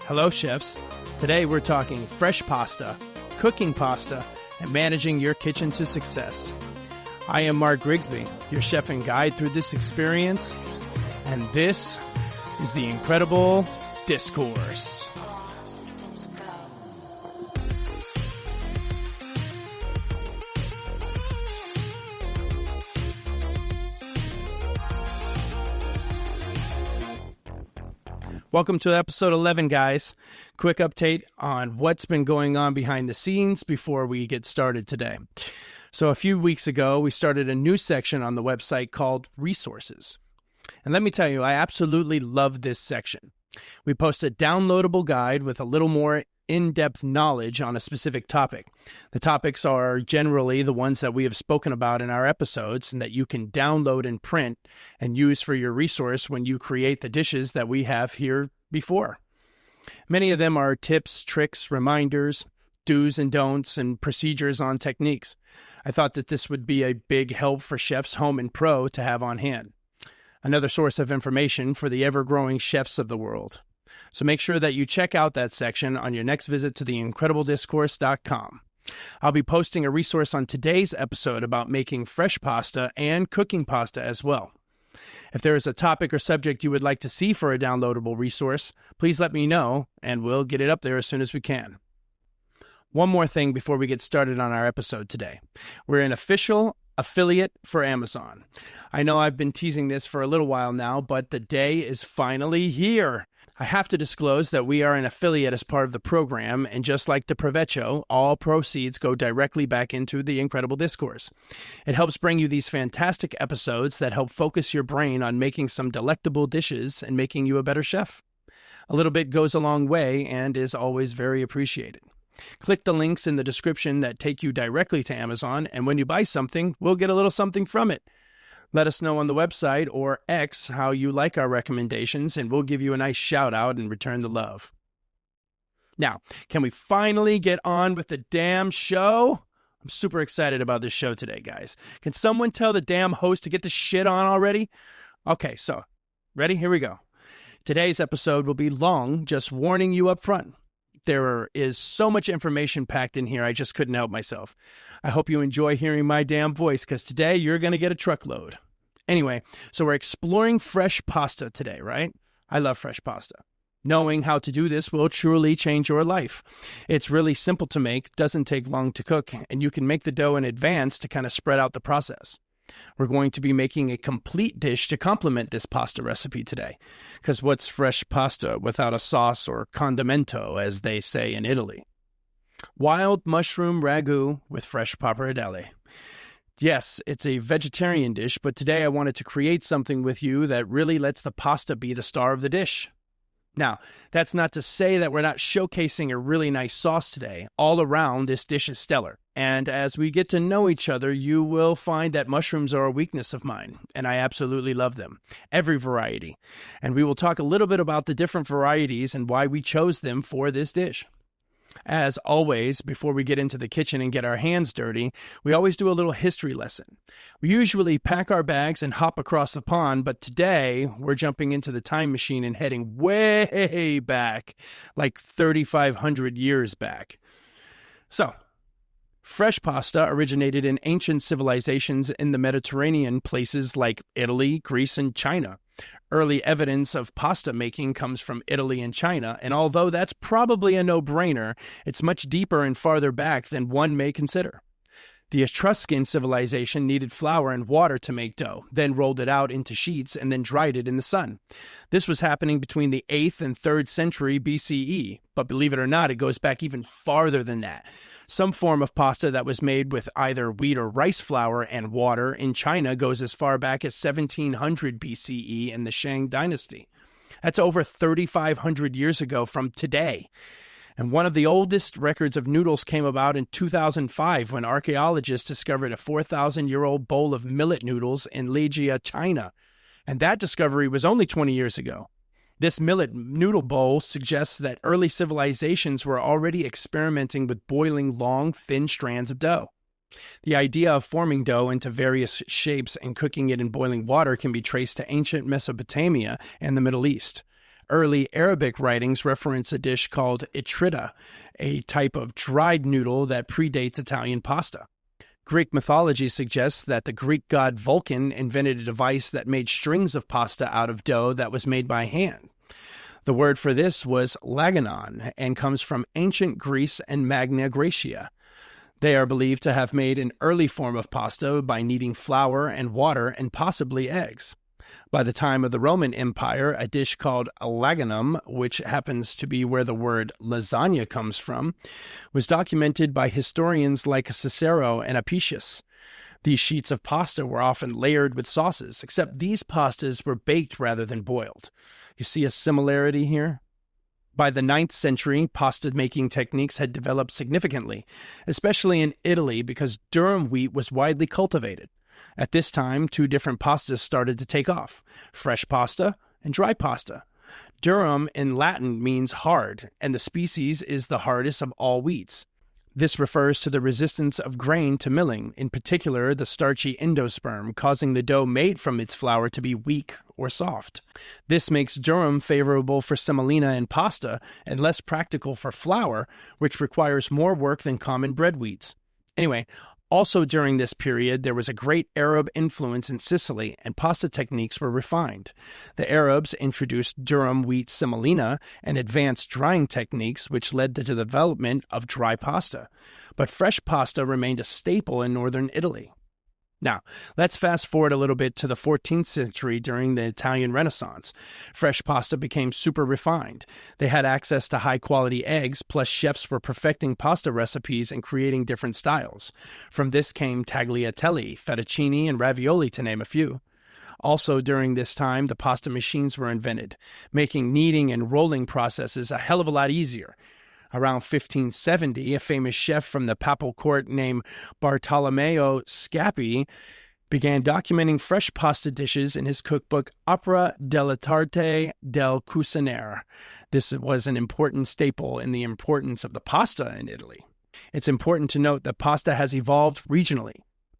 Hello, chefs. Today we're talking fresh pasta, cooking pasta, and managing your kitchen to success. I am Mark Grigsby, your chef and guide through this experience, and this is the IncrEDIBLE Discourse. Welcome to episode 11, guys. Quick update on what's been going on behind the scenes before we get started today. So a few weeks ago, we started a new section on the website called Resources. And let me tell you, I absolutely love this section. We post a downloadable guide with a little more in-depth knowledge on a specific topic. The topics are generally the ones that we have spoken about in our episodes and that you can download and print and use for your resource when you create the dishes that we have here before. Many of them are tips, tricks, reminders, do's and don'ts, and procedures on techniques. I thought that this would be a big help for chefs, home and pro, to have on hand. Another source of information for the ever-growing chefs of the world. So make sure that you check out that section on your next visit to the IncrEDIBLEDiscourse.com. I'll be posting a resource on today's episode about making fresh pasta and cooking pasta as well. If there is a topic or subject you would like to see for a downloadable resource, please let me know, and we'll get it up there as soon as we can. One more thing before we get started on our episode today. We're an official affiliate for Amazon. I know I've been teasing this for a little while now, but the day is finally here. I have to disclose that we are an affiliate as part of the program, and just like the Provecho, all proceeds go directly back into the IncrEDIBLE Discourse. It helps bring you these fantastic episodes that help focus your brain on making some delectable dishes and making you a better chef. A little bit goes a long way and is always very appreciated. Click the links in the description that take you directly to Amazon, and when you buy something, we'll get a little something from it. Let us know on the website or X how you like our recommendations, and we'll give you a nice shout out and return the love. Now, can we finally get on with the damn show? I'm super excited about this show today, guys. Can someone tell the damn host to get the shit on already? Okay, so, ready? Here we go. Today's episode will be long, just warning you up front. There is so much information packed in here, I just couldn't help myself. I hope you enjoy hearing my damn voice, because today you're going to get a truckload. Anyway, so we're exploring fresh pasta today, right? I love fresh pasta. Knowing how to do this will truly change your life. It's really simple to make, doesn't take long to cook, and you can make the dough in advance to kind of spread out the process. We're going to be making a complete dish to complement this pasta recipe today. Because what's fresh pasta without a sauce or condimento, as they say in Italy? Wild Mushroom Ragu with Fresh Pappardelle. Yes, it's a vegetarian dish, but today I wanted to create something with you that really lets the pasta be the star of the dish. Now, that's not to say that we're not showcasing a really nice sauce today. All around, this dish is stellar. And as we get to know each other, you will find that mushrooms are a weakness of mine, and I absolutely love them. Every variety. And we will talk a little bit about the different varieties and why we chose them for this dish. As always, before we get into the kitchen and get our hands dirty, we always do a little history lesson. We usually pack our bags and hop across the pond, but today we're jumping into the time machine and heading way back, like 3,500 years back. So, fresh pasta originated in ancient civilizations in the Mediterranean, places like Italy, Greece, and China. Early evidence of pasta making comes from Italy and China, and although that's probably a no-brainer, it's much deeper and farther back than one may consider. The Etruscan civilization needed flour and water to make dough, then rolled it out into sheets and then dried it in the sun. This was happening between the 8th and 3rd century BCE, but believe it or not, it goes back even farther than that. Some form of pasta that was made with either wheat or rice flour and water in China goes as far back as 1700 BCE in the Shang dynasty. That's over 3,500 years ago from today. And one of the oldest records of noodles came about in 2005 when archaeologists discovered a 4,000-year-old bowl of millet noodles in Lijiang, China. And that discovery was only 20 years ago. This millet noodle bowl suggests that early civilizations were already experimenting with boiling long, thin strands of dough. The idea of forming dough into various shapes and cooking it in boiling water can be traced to ancient Mesopotamia and the Middle East. Early Arabic writings reference a dish called Etrida, a type of dried noodle that predates Italian pasta. Greek mythology suggests that the Greek god Vulcan invented a device that made strings of pasta out of dough that was made by hand. The word for this was laganon and comes from ancient Greece and Magna Graecia. They are believed to have made an early form of pasta by kneading flour and water and possibly eggs. By the time of the Roman Empire, a dish called laganum, which happens to be where the word lasagna comes from, was documented by historians like Cicero and Apicius. These sheets of pasta were often layered with sauces, except these pastas were baked rather than boiled. You see a similarity here? By the 9th century, pasta-making techniques had developed significantly, especially in Italy because durum wheat was widely cultivated. At this time, 2 different pastas started to take off, fresh pasta and dry pasta. Durum in Latin means hard, and the species is the hardest of all wheats. This refers to the resistance of grain to milling, in particular the starchy endosperm, causing the dough made from its flour to be weak or soft. This makes durum favorable for semolina and pasta and less practical for flour, which requires more work than common bread wheats. Anyway, also during this period, there was a great Arab influence in Sicily, and pasta techniques were refined. The Arabs introduced durum wheat semolina and advanced drying techniques, which led to the development of dry pasta. But fresh pasta remained a staple in northern Italy. Now, let's fast forward a little bit to the 14th century during the Italian Renaissance. Fresh pasta became super refined. They had access to high-quality eggs, plus chefs were perfecting pasta recipes and creating different styles. From this came tagliatelle, fettuccine, and ravioli, to name a few. Also during this time, the pasta machines were invented, making kneading and rolling processes a hell of a lot easier. Around 1570, a famous chef from the papal court named Bartolomeo Scappi began documenting fresh pasta dishes in his cookbook Opera dell'arte del cucinare. This was an important staple in the importance of the pasta in Italy. It's important to note that pasta has evolved regionally,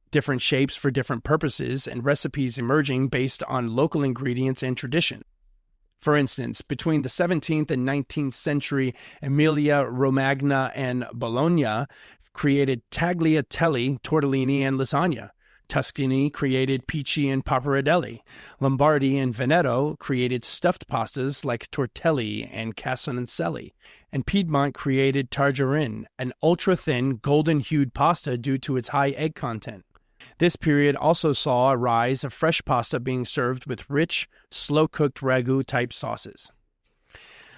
different shapes for different purposes and recipes emerging based on local ingredients and tradition. For instance, between the 17th and 19th century, Emilia-Romagna and Bologna created tagliatelle, tortellini, and lasagna. Tuscany created pici and pappardelle. Lombardy and Veneto created stuffed pastas like tortelli and casoncelli. And Piedmont created tarjarin, an ultra-thin, golden-hued pasta due to its high egg content. This period also saw a rise of fresh pasta being served with rich, slow-cooked ragu-type sauces.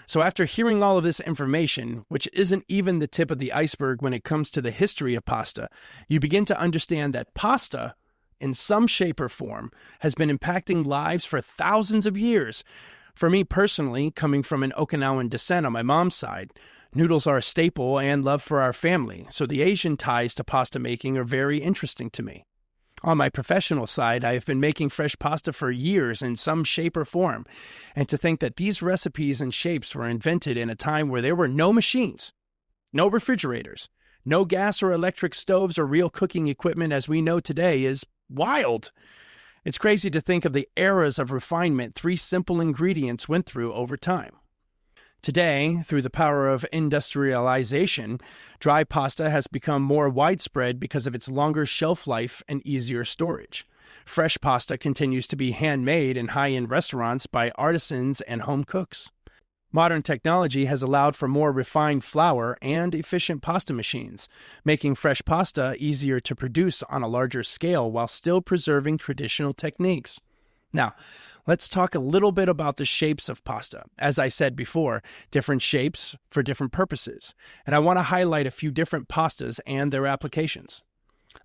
So after hearing all of this information, which isn't even the tip of the iceberg when it comes to the history of pasta, you begin to understand that pasta, in some shape or form, has been impacting lives for thousands of years. For me personally, coming from an Okinawan descent on my mom's side, noodles are a staple and love for our family, so the Asian ties to pasta making are very interesting to me. On my professional side, I have been making fresh pasta for years in some shape or form, and to think that these recipes and shapes were invented in a time where there were no machines, no refrigerators, no gas or electric stoves or real cooking equipment as we know today is wild. It's crazy to think of the eras of refinement 3 simple ingredients went through over time. Today, through the power of industrialization, dry pasta has become more widespread because of its longer shelf life and easier storage. Fresh pasta continues to be handmade in high-end restaurants by artisans and home cooks. Modern technology has allowed for more refined flour and efficient pasta machines, making fresh pasta easier to produce on a larger scale while still preserving traditional techniques. Now, let's talk a little bit about the shapes of pasta. As I said before, different shapes for different purposes. And I want to highlight a few different pastas and their applications.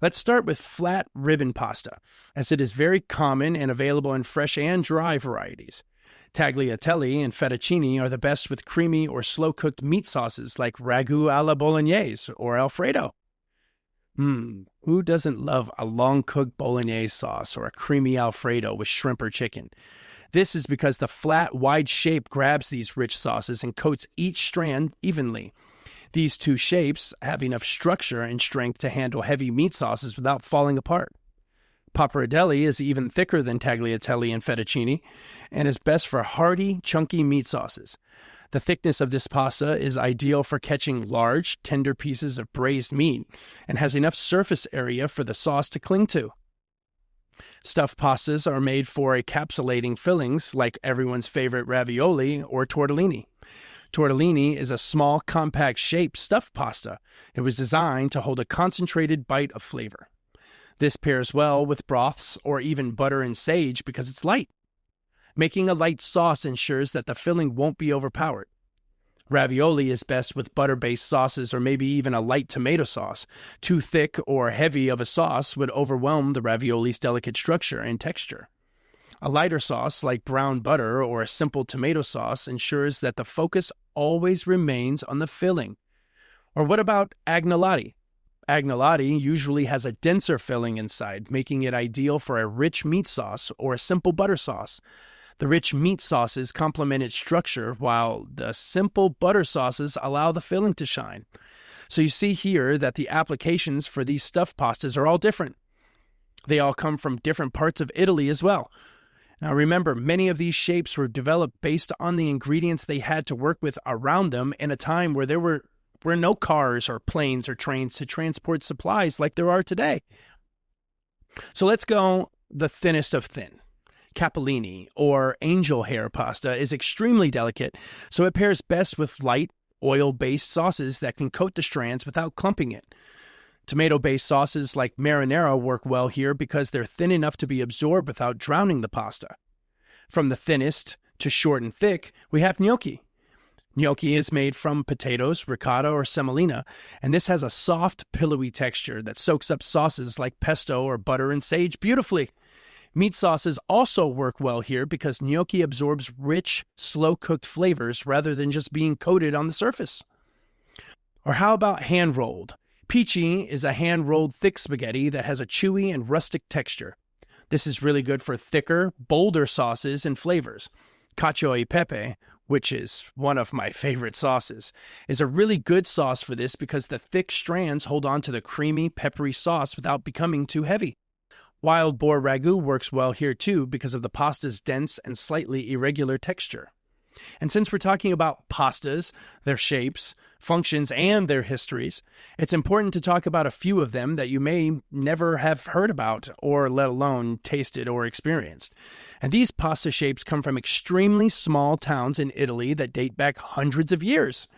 Let's start with flat ribbon pasta, as it is very common and available in fresh and dry varieties. Tagliatelle and fettuccine are the best with creamy or slow-cooked meat sauces like ragu alla bolognese or Alfredo. Who doesn't love a long-cooked bolognese sauce or a creamy Alfredo with shrimp or chicken? This is because the flat, wide shape grabs these rich sauces and coats each strand evenly. These 2 shapes have enough structure and strength to handle heavy meat sauces without falling apart. Pappardelle is even thicker than tagliatelle and fettuccine and is best for hearty, chunky meat sauces. The thickness of this pasta is ideal for catching large, tender pieces of braised meat and has enough surface area for the sauce to cling to. Stuffed pastas are made for encapsulating fillings like everyone's favorite ravioli or tortellini. Tortellini is a small, compact-shaped stuffed pasta. It was designed to hold a concentrated bite of flavor. This pairs well with broths or even butter and sage because it's light. Making a light sauce ensures that the filling won't be overpowered. Ravioli is best with butter-based sauces or maybe even a light tomato sauce. Too thick or heavy of a sauce would overwhelm the ravioli's delicate structure and texture. A lighter sauce like brown butter or a simple tomato sauce ensures that the focus always remains on the filling. Or what about agnolotti? Agnolotti usually has a denser filling inside, making it ideal for a rich meat sauce or a simple butter sauce. The rich meat sauces complement its structure, while the simple butter sauces allow the filling to shine. So you see here that the applications for these stuffed pastas are all different. They all come from different parts of Italy as well. Now remember, many of these shapes were developed based on the ingredients they had to work with around them in a time where there were no cars or planes or trains to transport supplies like there are today. So let's go the thinnest of thin. Capellini, or angel hair pasta, is extremely delicate, so it pairs best with light, oil-based sauces that can coat the strands without clumping it. Tomato-based sauces like marinara work well here because they're thin enough to be absorbed without drowning the pasta. From the thinnest to short and thick, we have gnocchi. Gnocchi is made from potatoes, ricotta, or semolina, and this has a soft, pillowy texture that soaks up sauces like pesto or butter and sage beautifully. Meat sauces also work well here because gnocchi absorbs rich, slow-cooked flavors rather than just being coated on the surface. Or how about hand-rolled? Pici is a hand-rolled thick spaghetti that has a chewy and rustic texture. This is really good for thicker, bolder sauces and flavors. Cacio e pepe, which is one of my favorite sauces, is a really good sauce for this because the thick strands hold on to the creamy, peppery sauce without becoming too heavy. Wild boar ragu works well here too because of the pasta's dense and slightly irregular texture. And since we're talking about pastas, their shapes, functions, and their histories, it's important to talk about a few of them that you may never have heard about or let alone tasted or experienced. And these pasta shapes come from extremely small towns in Italy that date back hundreds of years.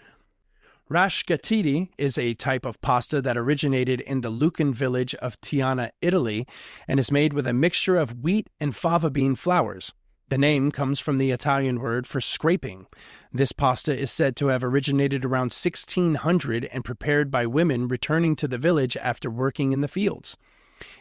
Rascatiti is a type of pasta that originated in the Lucan village of Tiana, Italy, and is made with a mixture of wheat and fava bean flours. The name comes from the Italian word for scraping. This pasta is said to have originated around 1600 and prepared by women returning to the village after working in the fields.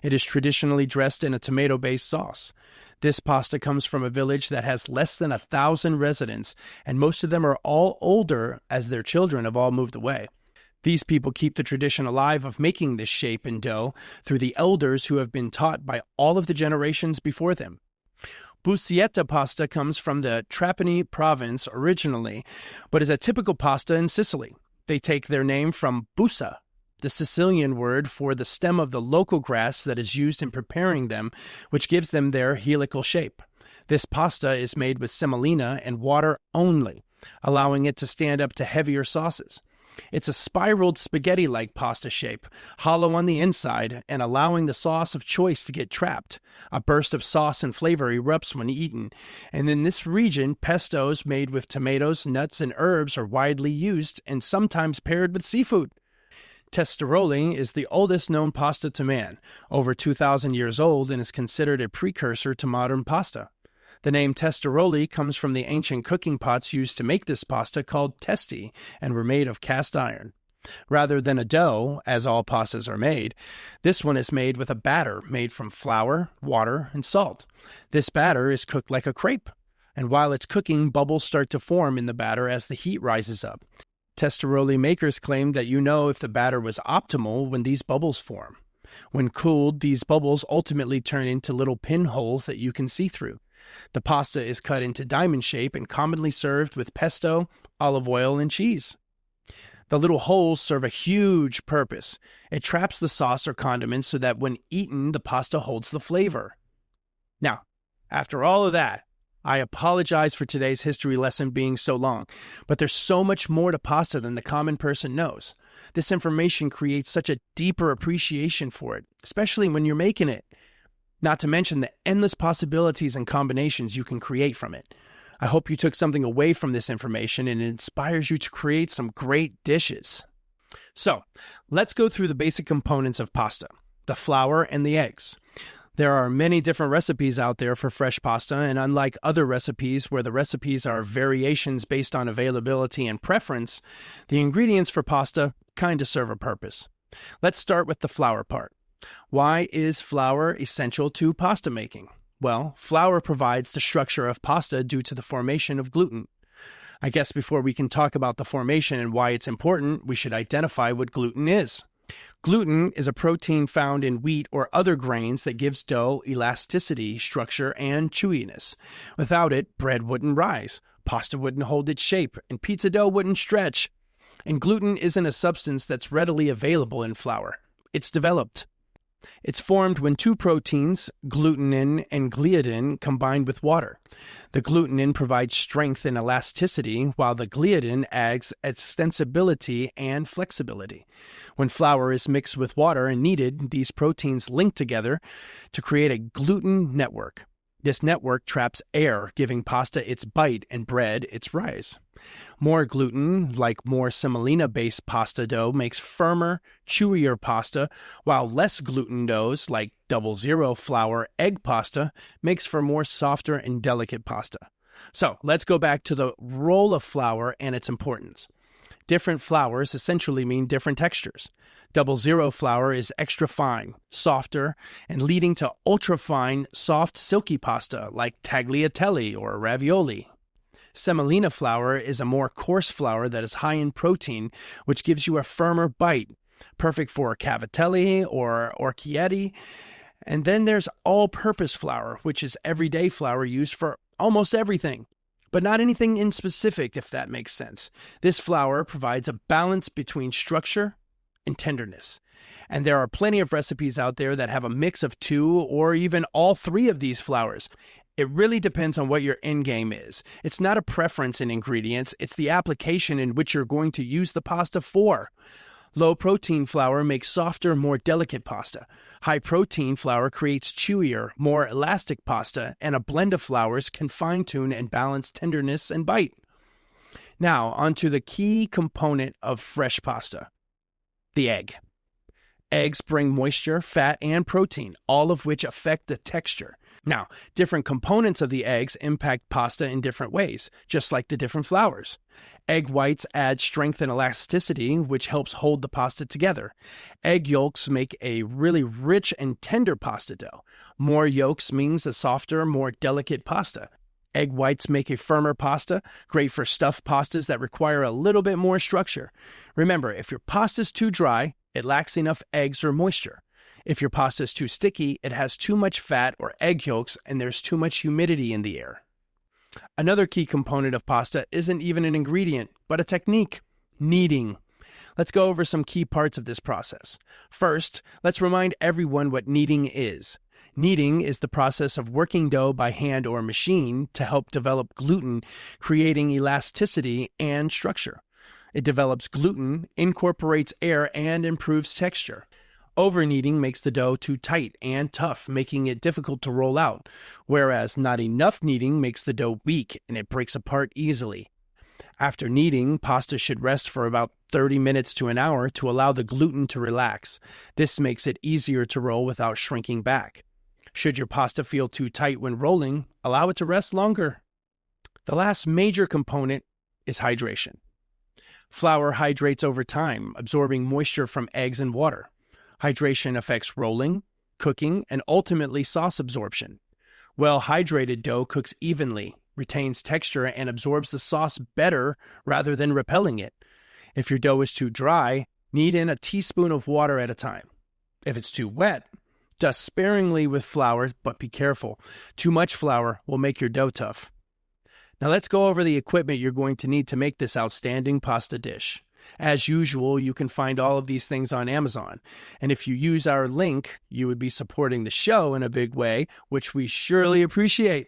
It is traditionally dressed in a tomato-based sauce. This pasta comes from a village that has less than 1,000 residents, and most of them are all older as their children have all moved away. These people keep the tradition alive of making this shape in dough through the elders who have been taught by all of the generations before them. Buscetta pasta comes from the Trapani province originally, but is a typical pasta in Sicily. They take their name from busa, the Sicilian word for the stem of the local grass that is used in preparing them, which gives them their helical shape. This pasta is made with semolina and water only, allowing it to stand up to heavier sauces. It's a spiraled spaghetti-like pasta shape, hollow on the inside and allowing the sauce of choice to get trapped. A burst of sauce and flavor erupts when eaten, and in this region, pestos made with tomatoes, nuts, and herbs are widely used and sometimes paired with seafood. Testeroli is the oldest known pasta to man, over 2,000 years old, and is considered a precursor to modern pasta. The name testeroli comes from the ancient cooking pots used to make this pasta called testi and were made of cast iron. Rather than a dough, as all pastas are made, this one is made with a batter made from flour, water, and salt. This batter is cooked like a crepe, and while it's cooking, bubbles start to form in the batter as the heat rises up. Testeroli makers claim that you know if the batter was optimal when these bubbles form. When cooled, these bubbles ultimately turn into little pinholes that you can see through. The pasta is cut into diamond shape and commonly served with pesto, olive oil, and cheese. The little holes serve a huge purpose. It traps the sauce or condiments so that when eaten, the pasta holds the flavor. Now, after all of that, I apologize for today's history lesson being so long, but there's so much more to pasta than the common person knows. This information creates such a deeper appreciation for it, especially when you're making it. Not to mention the endless possibilities and combinations you can create from it. I hope you took something away from this information and it inspires you to create some great dishes. So, let's go through the basic components of pasta, the flour and the eggs. There are many different recipes out there for fresh pasta, and unlike other recipes where the recipes are variations based on availability and preference, the ingredients for pasta kind of serve a purpose. Let's start with the flour part. Why is flour essential to pasta making? Well, flour provides the structure of pasta due to the formation of gluten. I guess before we can talk about the formation and why it's important, we should identify what gluten is. Gluten is a protein found in wheat or other grains that gives dough elasticity, structure, and chewiness. Without it, bread wouldn't rise, pasta wouldn't hold its shape, and pizza dough wouldn't stretch. And gluten isn't a substance that's readily available in flour. It's developed. It's formed when two proteins, glutenin and gliadin, combine with water. The glutenin provides strength and elasticity, while the gliadin adds extensibility and flexibility. When flour is mixed with water and kneaded, these proteins link together to create a gluten network. This network traps air, giving pasta its bite and bread its rise. More gluten, like more semolina-based pasta dough, makes firmer, chewier pasta, while less gluten doughs, like 00 flour egg pasta, makes for more softer and delicate pasta. So, let's go back to the role of flour and its importance. Different flours essentially mean different textures. 00 flour is extra fine, softer, and leading to ultra-fine, soft, silky pasta like tagliatelle or ravioli. Semolina flour is a more coarse flour that is high in protein, which gives you a firmer bite, perfect for cavatelli or orecchietti. And then there's all-purpose flour, which is everyday flour used for almost everything, but not anything in specific, if that makes sense. This flour provides a balance between structure and tenderness. And there are plenty of recipes out there that have a mix of two or even all three of these flours. It really depends on what your end game is. It's not a preference in ingredients, it's the application in which you're going to use the pasta for. Low-protein flour makes softer, more delicate pasta. High-protein flour creates chewier, more elastic pasta, and a blend of flours can fine-tune and balance tenderness and bite. Now, onto the key component of fresh pasta, the egg. Eggs bring moisture, fat, and protein, all of which affect the texture. Now, different components of the eggs impact pasta in different ways, just like the different flours. Egg whites add strength and elasticity, which helps hold the pasta together. Egg yolks make a really rich and tender pasta dough. More yolks means a softer, more delicate pasta. Egg whites make a firmer pasta, great for stuffed pastas that require a little bit more structure. Remember, if your pasta's too dry, it lacks enough eggs or moisture. If your pasta is too sticky, it has too much fat or egg yolks and there's too much humidity in the air. Another key component of pasta isn't even an ingredient, but a technique: kneading. Let's go over some key parts of this process. First, let's remind everyone what kneading is. Kneading is the process of working dough by hand or machine to help develop gluten, creating elasticity and structure. It develops gluten, incorporates air, and improves texture. Over-kneading makes the dough too tight and tough, making it difficult to roll out, whereas not enough kneading makes the dough weak and it breaks apart easily. After kneading, pasta should rest for about 30 minutes to an hour to allow the gluten to relax. This makes it easier to roll without shrinking back. Should your pasta feel too tight when rolling, allow it to rest longer. The last major component is hydration. Flour hydrates over time, absorbing moisture from eggs and water. Hydration affects rolling, cooking, and ultimately sauce absorption. Well-hydrated dough cooks evenly, retains texture, and absorbs the sauce better rather than repelling it. If your dough is too dry, knead in a teaspoon of water at a time. If it's too wet, dust sparingly with flour, but be careful. Too much flour will make your dough tough. Now let's go over the equipment you're going to need to make this outstanding pasta dish. As usual, you can find all of these things on Amazon. And if you use our link, you would be supporting the show in a big way, which we surely appreciate.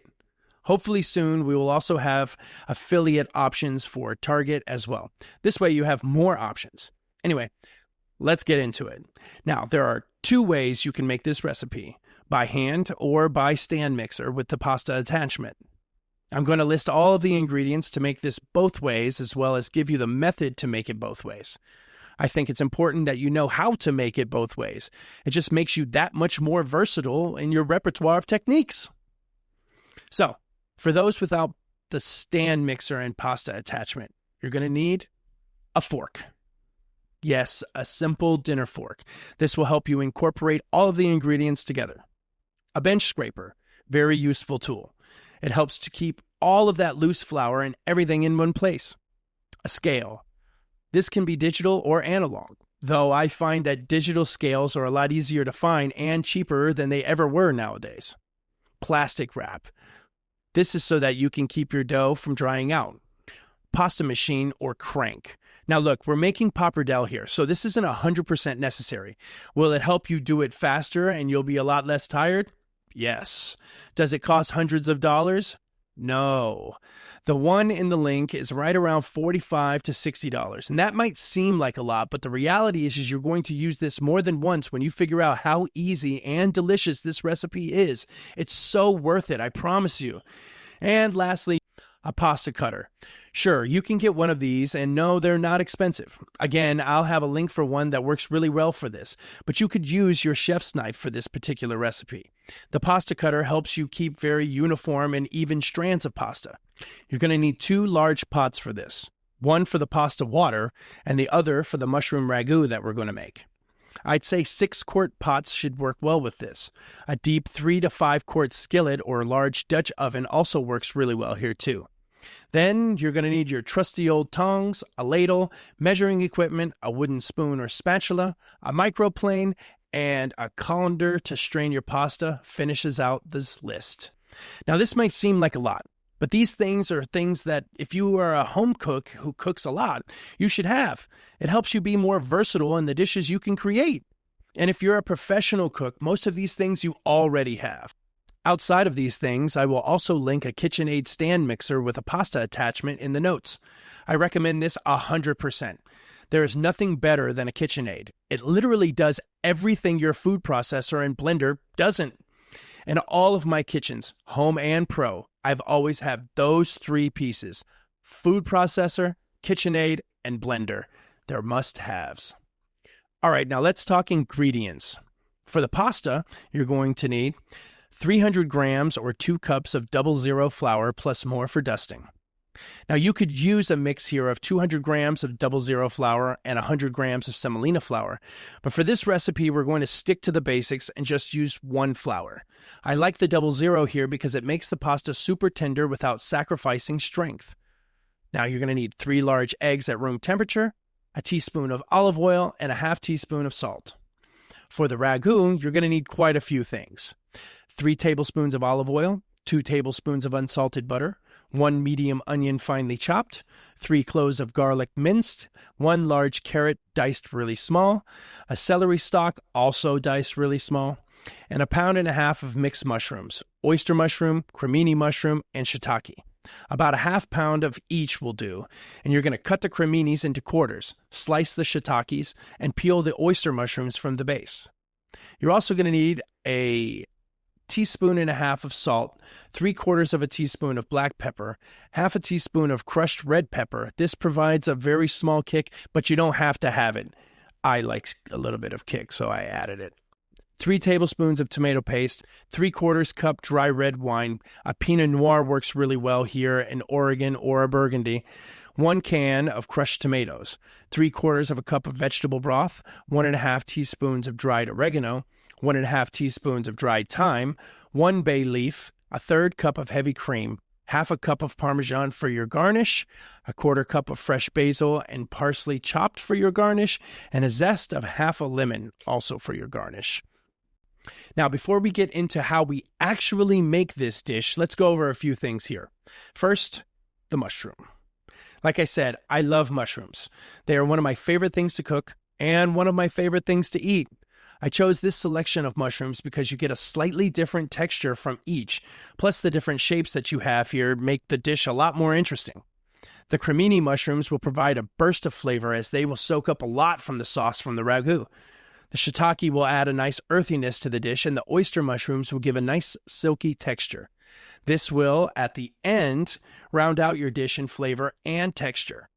Hopefully soon, we will also have affiliate options for Target as well. This way you have more options. Anyway, let's get into it. Now, there are 2 ways you can make this recipe, by hand or by stand mixer with the pasta attachment. I'm going to list all of the ingredients to make this both ways, as well as give you the method to make it both ways. I think it's important that you know how to make it both ways. It just makes you that much more versatile in your repertoire of techniques. So, for those without the stand mixer and pasta attachment, you're going to need a fork. Yes, a simple dinner fork. This will help you incorporate all of the ingredients together. A bench scraper, very useful tool. It helps to keep all of that loose flour and everything in one place. A scale. This can be digital or analog, though I find that digital scales are a lot easier to find and cheaper than they ever were nowadays. Plastic wrap. This is so that you can keep your dough from drying out. Pasta machine or crank. Now look, we're making pappardelle here, so this isn't 100% necessary. Will it help you do it faster and you'll be a lot less tired? Yes. Does it cost hundreds of dollars? No. The one in the link is right around $45 to $60, and that might seem like a lot, but the reality is you're going to use this more than once when you figure out how easy and delicious this recipe is. It's so worth it, I promise you. And lastly, a pasta cutter. Sure, you can get one of these, and no, they're not expensive. Again, I'll have a link for one that works really well for this, but you could use your chef's knife for this particular recipe. The pasta cutter helps you keep very uniform and even strands of pasta. You're going to need 2 large pots for this, one for the pasta water and the other for the mushroom ragu that we're going to make. I'd say 6-quart pots should work well with this. A deep 3 to 5-quart skillet or large Dutch oven also works really well here too. Then you're going to need your trusty old tongs, a ladle, measuring equipment, a wooden spoon or spatula, a microplane, and a colander to strain your pasta finishes out this list. Now this might seem like a lot, but these things are things that if you are a home cook who cooks a lot, you should have. It helps you be more versatile in the dishes you can create. And if you're a professional cook, most of these things you already have. Outside of these things, I will also link a KitchenAid stand mixer with a pasta attachment in the notes. I recommend this 100%. There is nothing better than a KitchenAid. It literally does everything your food processor and blender doesn't. In all of my kitchens, home and pro, I've always had those 3 pieces: food processor, KitchenAid, and blender. They're must-haves. All right, now let's talk ingredients. For the pasta, you're going to need 300 grams or 2 cups of 00 flour plus more for dusting. Now you could use a mix here of 200 grams of 00 flour and 100 grams of semolina flour, but for this recipe we're going to stick to the basics and just use 1 flour. I like the 00 here because it makes the pasta super tender without sacrificing strength. Now you're going to need 3 large eggs at room temperature, a teaspoon of olive oil, and a half teaspoon of salt. For the ragu, you're going to need quite a few things. 3 tablespoons of olive oil, 2 tablespoons of unsalted butter, 1 medium onion finely chopped, 3 cloves of garlic minced, 1 large carrot diced really small, a celery stalk also diced really small, and 1.5 pounds of mixed mushrooms, oyster mushroom, cremini mushroom, and shiitake. About 1/2 pound of each will do, and you're going to cut the creminis into quarters, slice the shiitakes, and peel the oyster mushrooms from the base. You're also going to need a 1.5 teaspoons of salt, 3/4 of a teaspoon of black pepper, 1/2 teaspoon of crushed red pepper. This provides a very small kick, but you don't have to have it. I like a little bit of kick, so I added it. 3 tablespoons of tomato paste, 3/4 cup dry red wine. A Pinot Noir works really well here in Oregon or a Burgundy. 1 can of crushed tomatoes, 3/4 of a cup of vegetable broth, 1.5 teaspoons of dried oregano, 1.5 teaspoons of dried thyme, 1 bay leaf, a 1/3 cup of heavy cream, 1/2 cup of Parmesan for your garnish, 1/4 cup of fresh basil and parsley chopped for your garnish, and a zest of 1/2 lemon also for your garnish. Now, before we get into how we actually make this dish, let's go over a few things here. First, the mushroom. Like I said, I love mushrooms. They are one of my favorite things to cook and one of my favorite things to eat. I chose this selection of mushrooms because you get a slightly different texture from each, plus the different shapes that you have here make the dish a lot more interesting. The cremini mushrooms will provide a burst of flavor as they will soak up a lot from the sauce from the ragu. The shiitake will add a nice earthiness to the dish, and the oyster mushrooms will give a nice silky texture. This will, at the end, round out your dish in flavor and texture.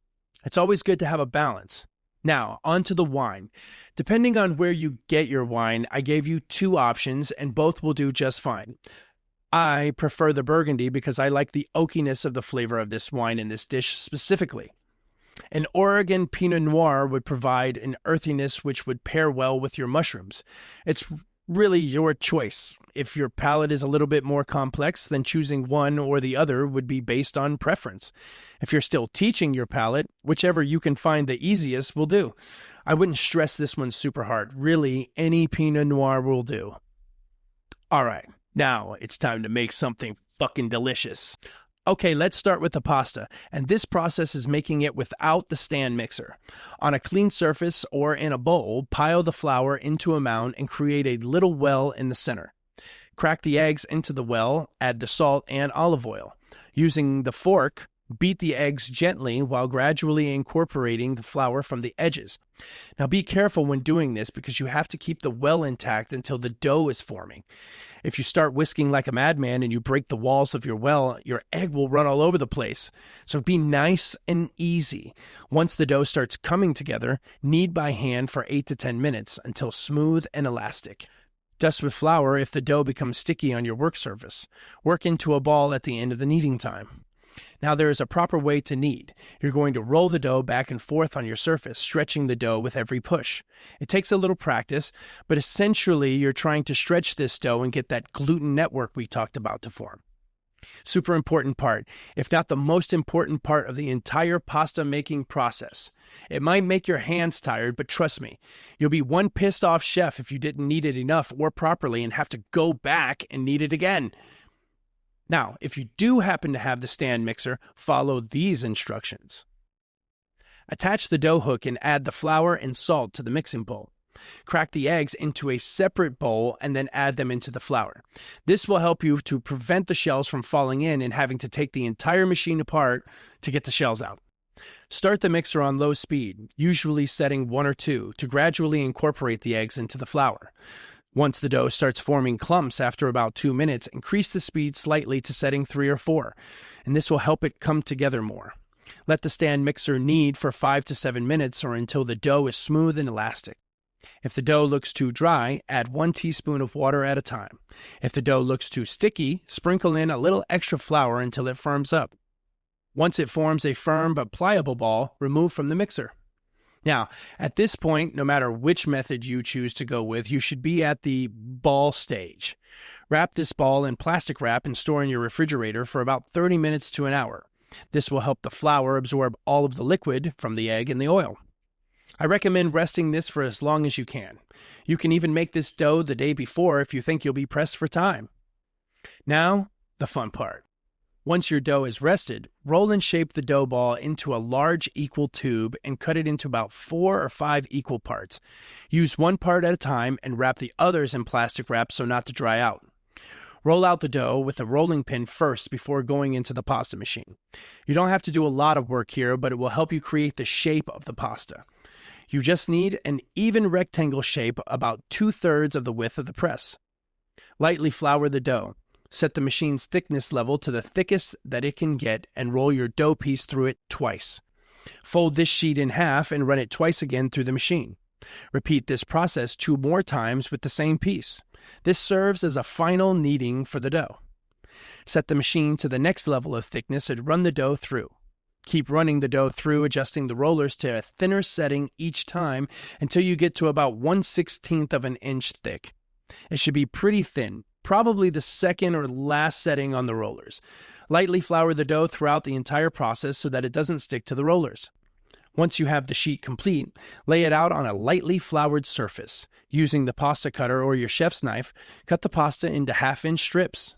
It's always good to have a balance. Now, on to the wine. Depending on where you get your wine, I gave you 2 options, and both will do just fine. I prefer the Burgundy because I like the oakiness of the flavor of this wine in this dish specifically. An Oregon Pinot Noir would provide an earthiness which would pair well with your mushrooms. It's really your choice. If your palate is a little bit more complex, then choosing one or the other would be based on preference. If you're still teaching your palate, whichever you can find the easiest will do. I wouldn't stress this one super hard. Really, any Pinot Noir will do. All right, now it's time to make something fucking delicious. Okay, let's start with the pasta, and this process is making it without the stand mixer. On a clean surface or in a bowl, pile the flour into a mound and create a little well in the center. Crack the eggs into the well, add the salt and olive oil. Using the fork, beat the eggs gently while gradually incorporating the flour from the edges. Now be careful when doing this because you have to keep the well intact until the dough is forming. If you start whisking like a madman and you break the walls of your well, your egg will run all over the place. So be nice and easy. Once the dough starts coming together, knead by hand for 8 to 10 minutes until smooth and elastic. Dust with flour if the dough becomes sticky on your work surface. Work into a ball at the end of the kneading time. Now there is a proper way to knead. You're going to roll the dough back and forth on your surface, stretching the dough with every push. It takes a little practice, but essentially you're trying to stretch this dough and get that gluten network we talked about to form. Super important part, if not the most important part of the entire pasta making process. It might make your hands tired, but trust me, you'll be one pissed off chef if you didn't knead it enough or properly and have to go back and knead it again. Now, if you do happen to have the stand mixer, follow these instructions. Attach the dough hook and add the flour and salt to the mixing bowl. Crack the eggs into a separate bowl and then add them into the flour. This will help you to prevent the shells from falling in and having to take the entire machine apart to get the shells out. Start the mixer on low speed, usually setting 1 or 2, to gradually incorporate the eggs into the flour. Once the dough starts forming clumps after about 2 minutes, increase the speed slightly to setting 3 or 4, and this will help it come together more. Let the stand mixer knead for 5 to 7 minutes or until the dough is smooth and elastic. If the dough looks too dry, add 1 teaspoon of water at a time. If the dough looks too sticky, sprinkle in a little extra flour until it firms up. Once it forms a firm but pliable ball, remove from the mixer. Now, at this point, no matter which method you choose to go with, you should be at the ball stage. Wrap this ball in plastic wrap and store in your refrigerator for about 30 minutes to an hour. This will help the flour absorb all of the liquid from the egg and the oil. I recommend resting this for as long as you can. You can even make this dough the day before if you think you'll be pressed for time. Now, the fun part. Once your dough is rested, roll and shape the dough ball into a large equal tube and cut it into about 4 or 5 equal parts. Use one part at a time and wrap the others in plastic wrap so not to dry out. Roll out the dough with a rolling pin first before going into the pasta machine. You don't have to do a lot of work here, but it will help you create the shape of the pasta. You just need an even rectangle shape about 2/3 of the width of the press. Lightly flour the dough. Set the machine's thickness level to the thickest that it can get and roll your dough piece through it twice. Fold this sheet in half and run it twice again through the machine. Repeat this process 2 more times with the same piece. This serves as a final kneading for the dough. Set the machine to the next level of thickness and run the dough through. Keep running the dough through, adjusting the rollers to a thinner setting each time until you get to about 1/16 of an inch thick. It should be pretty thin, probably the second or last setting on the rollers. Lightly flour the dough throughout the entire process so that it doesn't stick to the rollers. Once you have the sheet complete, lay it out on a lightly floured surface. Using the pasta cutter or your chef's knife, cut the pasta into 1/2-inch strips.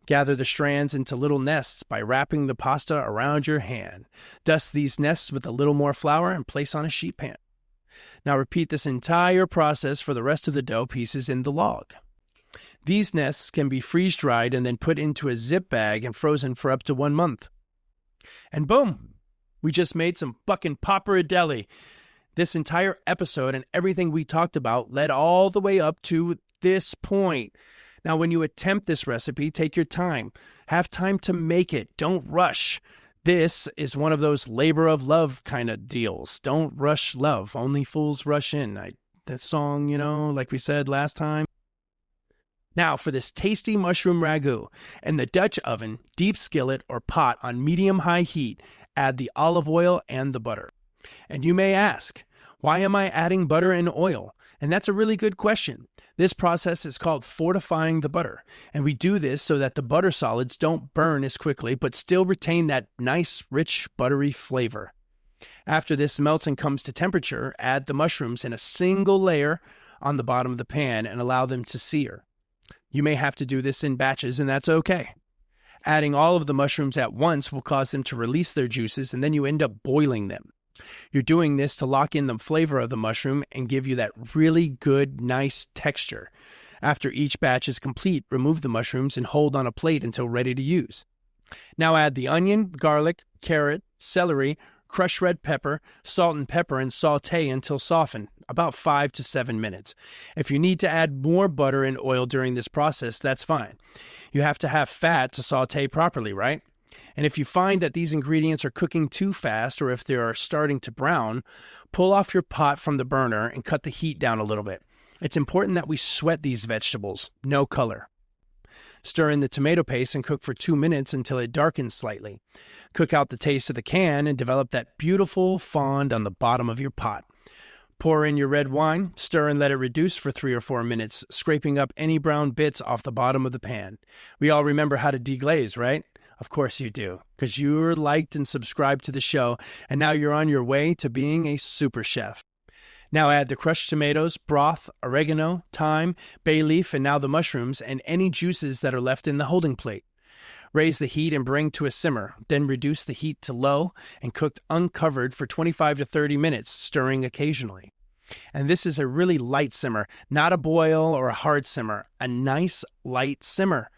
Gather the strands into little nests by wrapping the pasta around your hand. Dust these nests with a little more flour and place on a sheet pan. Now repeat this entire process for the rest of the dough pieces in the log. These nests can be freeze-dried and then put into a zip bag and frozen for up to 1 month. And boom! We just made some fucking pappardelle. This entire episode and everything we talked about led all the way up to this point. Now, when you attempt this recipe, take your time. Have time to make it. Don't rush. This is one of those labor of love kind of deals. Don't rush love. Only fools rush in. That song, like we said last time. Now, for this tasty mushroom ragu. In the Dutch oven, deep skillet or pot on medium-high heat, add the olive oil and the butter. And you may ask, why am I adding butter and oil? And that's a really good question. This process is called fortifying the butter, and we do this so that the butter solids don't burn as quickly but still retain that nice, rich, buttery flavor. After this melts and comes to temperature, add the mushrooms in a single layer on the bottom of the pan and allow them to sear. You may have to do this in batches, and that's okay. Adding all of the mushrooms at once will cause them to release their juices, and then you end up boiling them. You're doing this to lock in the flavor of the mushroom and give you that really good, nice texture. After each batch is complete, remove the mushrooms and hold on a plate until ready to use. Now add the onion, garlic, carrot, celery, crushed red pepper, salt and pepper, and saute until softened, about 5 to 7 minutes. If you need to add more butter and oil during this process, that's fine. You have to have fat to saute properly, right? And if you find that these ingredients are cooking too fast or if they are starting to brown, pull off your pot from the burner and cut the heat down a little bit. It's important that we sweat these vegetables, no color. Stir in the tomato paste and cook for 2 minutes until it darkens slightly. Cook out the taste of the can and develop that beautiful fond on the bottom of your pot. Pour in your red wine, stir and let it reduce for 3 or 4 minutes, scraping up any brown bits off the bottom of the pan. We all remember how to deglaze, right? Of course you do, because you're liked and subscribed to the show, and now you're on your way to being a super chef. Now add the crushed tomatoes, broth, oregano, thyme, bay leaf, and now the mushrooms, and any juices that are left in the holding plate. Raise the heat and bring to a simmer, then reduce the heat to low and cook uncovered for 25 to 30 minutes, stirring occasionally. And this is a really light simmer, not a boil or a hard simmer, a nice light simmer.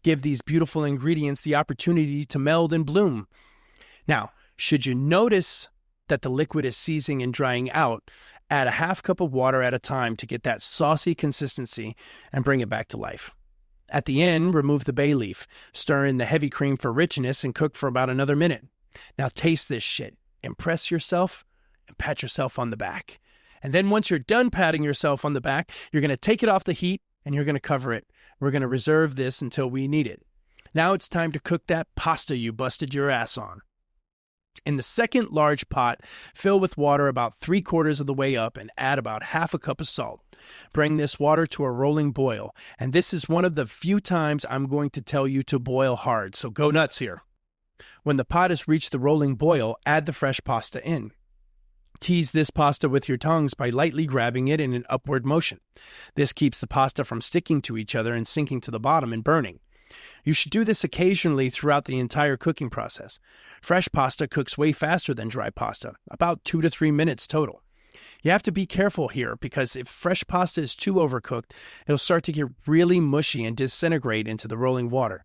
Give these beautiful ingredients the opportunity to meld and bloom. Now, should you notice that the liquid is seizing and drying out, add a half cup of water at a time to get that saucy consistency and bring it back to life. At the end, remove the bay leaf, stir in the heavy cream for richness, and cook for about another minute. Now taste this shit, impress yourself, and pat yourself on the back. And then once you're done patting yourself on the back, you're going to take it off the heat and you're going to cover it. We're going to reserve this until we need it. Now it's time to cook that pasta you busted your ass on. In the second large pot, fill with water about 3/4 of the way up and add about half a cup of salt. Bring this water to a rolling boil, and this is one of the few times I'm going to tell you to boil hard, so go nuts here. When the pot has reached the rolling boil, add the fresh pasta in. Tease this pasta with your tongs by lightly grabbing it in an upward motion. This keeps the pasta from sticking to each other and sinking to the bottom and burning. You should do this occasionally throughout the entire cooking process. Fresh pasta cooks way faster than dry pasta, about 2 to 3 minutes total. You have to be careful here because if fresh pasta is too overcooked, it'll start to get really mushy and disintegrate into the rolling water.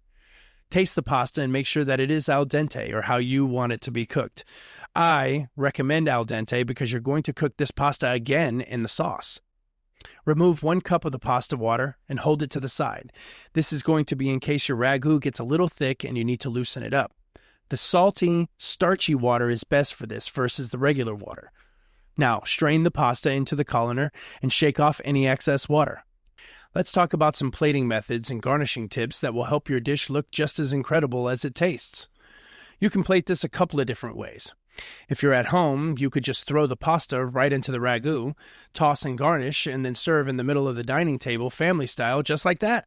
Taste the pasta and make sure that it is al dente, or how you want it to be cooked. I recommend al dente because you're going to cook this pasta again in the sauce. Remove 1 cup of the pasta water and hold it to the side. This is going to be in case your ragu gets a little thick and you need to loosen it up. The salty, starchy water is best for this versus the regular water. Now, strain the pasta into the colander and shake off any excess water. Let's talk about some plating methods and garnishing tips that will help your dish look just as incredible as it tastes. You can plate this a couple of different ways. If you're at home, you could just throw the pasta right into the ragu, toss and garnish, and then serve in the middle of the dining table family style just like that.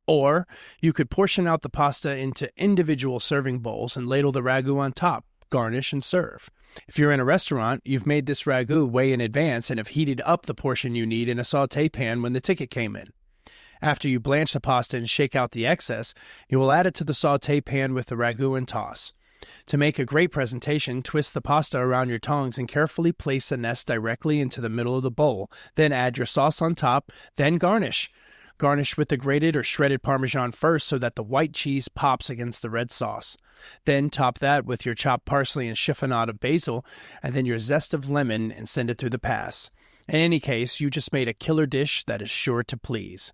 Or you could portion out the pasta into individual serving bowls and ladle the ragu on top, garnish, and serve. If you're in a restaurant, you've made this ragu way in advance and have heated up the portion you need in a sauté pan when the ticket came in. After you blanch the pasta and shake out the excess, you will add it to the sauté pan with the ragu and toss. To make a great presentation, twist the pasta around your tongs and carefully place the nest directly into the middle of the bowl. Then add your sauce on top, then garnish. Garnish with the grated or shredded Parmesan first so that the white cheese pops against the red sauce. Then top that with your chopped parsley and chiffonade of basil, and then your zest of lemon and send it through the pass. In any case, you just made a killer dish that is sure to please.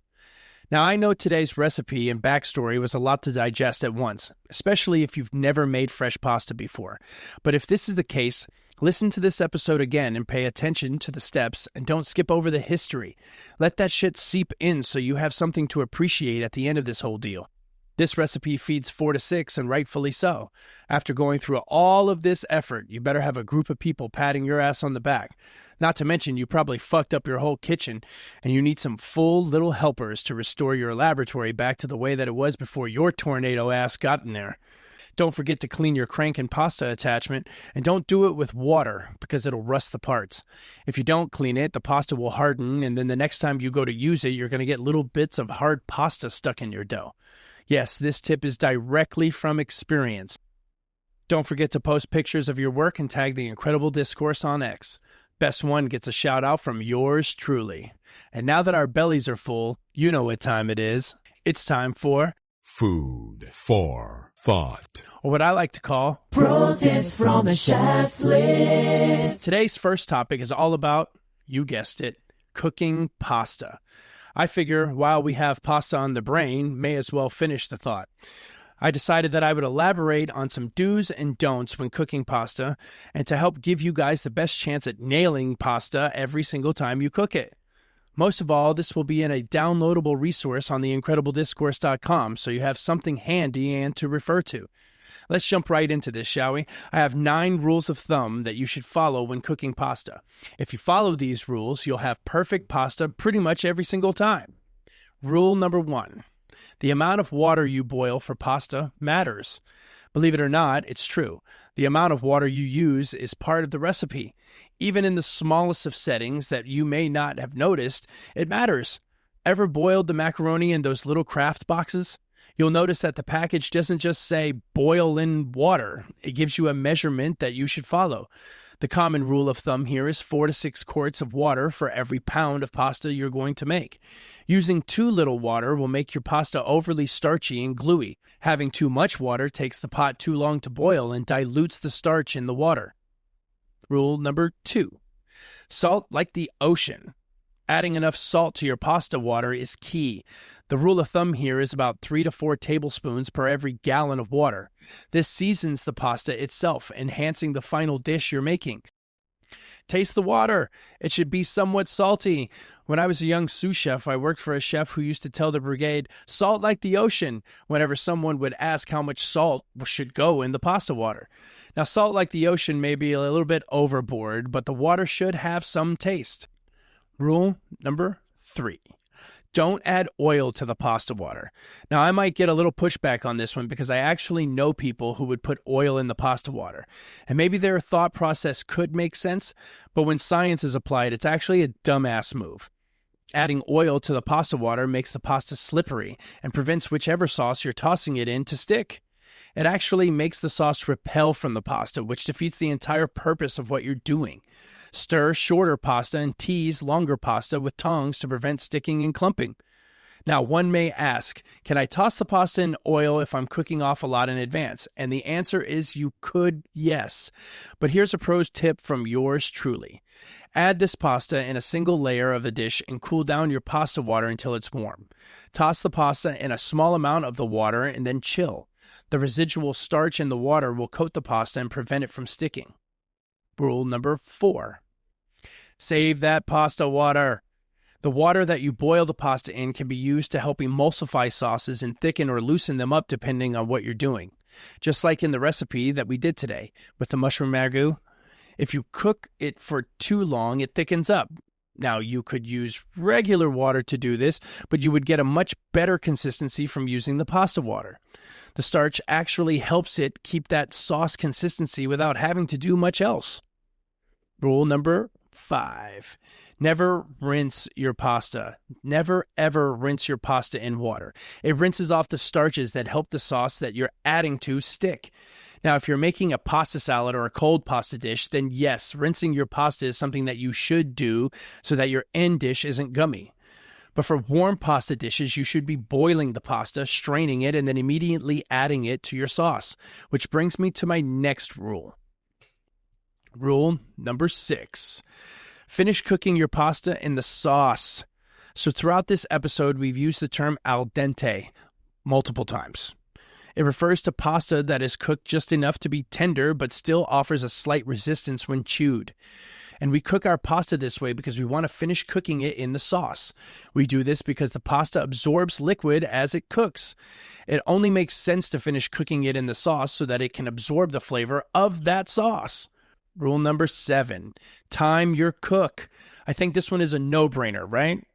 Now, I know today's recipe and backstory was a lot to digest at once, especially if you've never made fresh pasta before. But if this is the case, listen to this episode again and pay attention to the steps and don't skip over the history. Let that shit seep in so you have something to appreciate at the end of this whole deal. This recipe feeds 4 to 6, and rightfully so. After going through all of this effort, you better have a group of people patting your ass on the back. Not to mention, you probably fucked up your whole kitchen, and you need some full little helpers to restore your laboratory back to the way that it was before your tornado ass got in there. Don't forget to clean your crank and pasta attachment, and don't do it with water because it'll rust the parts. If you don't clean it, the pasta will harden, and then the next time you go to use it, you're going to get little bits of hard pasta stuck in your dough. Yes, this tip is directly from experience. Don't forget to post pictures of your work and tag the IncrEDIBLE Discourse on X. Best one gets a shout out from yours truly. And now that our bellies are full, you know what time it is. It's time for Food for Thought, or what I like to call Pro Tips from a Chef's List. Today's first topic is all about, you guessed it, cooking pasta. I figure while we have pasta on the brain, may as well finish the thought. I decided that I would elaborate on some do's and don'ts when cooking pasta, and to help give you guys the best chance at nailing pasta every single time you cook it. Most of all, this will be in a downloadable resource on the IncrEDIBLEDiscourse.com, so you have something handy and to refer to. Let's jump right into this, shall we? I have 9 rules of thumb that you should follow when cooking pasta. If you follow these rules, you'll have perfect pasta pretty much every single time. Rule number 1. The amount of water you boil for pasta matters. Believe it or not, it's true. The amount of water you use is part of the recipe. Even in the smallest of settings that you may not have noticed, it matters. Ever boiled the macaroni in those little craft boxes? You'll notice that the package doesn't just say boil in water. It gives you a measurement that you should follow. The common rule of thumb here is 4 to 6 quarts of water for every pound of pasta you're going to make. Using too little water will make your pasta overly starchy and gluey. Having too much water takes the pot too long to boil and dilutes the starch in the water. Rule number 2. Salt like the ocean. Adding enough salt to your pasta water is key. The rule of thumb here is about 3 to 4 tablespoons per every gallon of water. This seasons the pasta itself, enhancing the final dish you're making. Taste the water. It should be somewhat salty. When I was a young sous chef, I worked for a chef who used to tell the brigade, salt like the ocean, whenever someone would ask how much salt should go in the pasta water. Now, salt like the ocean may be a little bit overboard, but the water should have some taste. Rule number 3. Don't add oil to the pasta water. Now, I might get a little pushback on this one because I actually know people who would put oil in the pasta water. And maybe their thought process could make sense, but when science is applied, it's actually a dumbass move. Adding oil to the pasta water makes the pasta slippery and prevents whichever sauce you're tossing it in to stick. It actually makes the sauce repel from the pasta, which defeats the entire purpose of what you're doing. Stir shorter pasta and tease longer pasta with tongs to prevent sticking and clumping. Now, one may ask, can I toss the pasta in oil if I'm cooking off a lot in advance? And the answer is you could, yes. But here's a pro's tip from yours truly. Add this pasta in a single layer of the dish and cool down your pasta water until it's warm. Toss the pasta in a small amount of the water and then chill. The residual starch in the water will coat the pasta and prevent it from sticking. Rule number 4. Save that pasta water. The water that you boil the pasta in can be used to help emulsify sauces and thicken or loosen them up depending on what you're doing. Just like in the recipe that we did today with the mushroom ragu. If you cook it for too long, it thickens up. Now, you could use regular water to do this, but you would get a much better consistency from using the pasta water. The starch actually helps it keep that sauce consistency without having to do much else. Rule number 5. Never rinse your pasta. Never, ever rinse your pasta in water. It rinses off the starches that help the sauce that you're adding to stick. Now, if you're making a pasta salad or a cold pasta dish, then yes, rinsing your pasta is something that you should do so that your end dish isn't gummy. But for warm pasta dishes, you should be boiling the pasta, straining it, and then immediately adding it to your sauce. Which brings me to my next rule. Rule number 6. Finish cooking your pasta in the sauce. So throughout this episode, we've used the term al dente multiple times. It refers to pasta that is cooked just enough to be tender but still offers a slight resistance when chewed. And we cook our pasta this way because we want to finish cooking it in the sauce. We do this because the pasta absorbs liquid as it cooks. It only makes sense to finish cooking it in the sauce so that it can absorb the flavor of that sauce. Rule number 7, time your cook. I think this one is a no-brainer, right?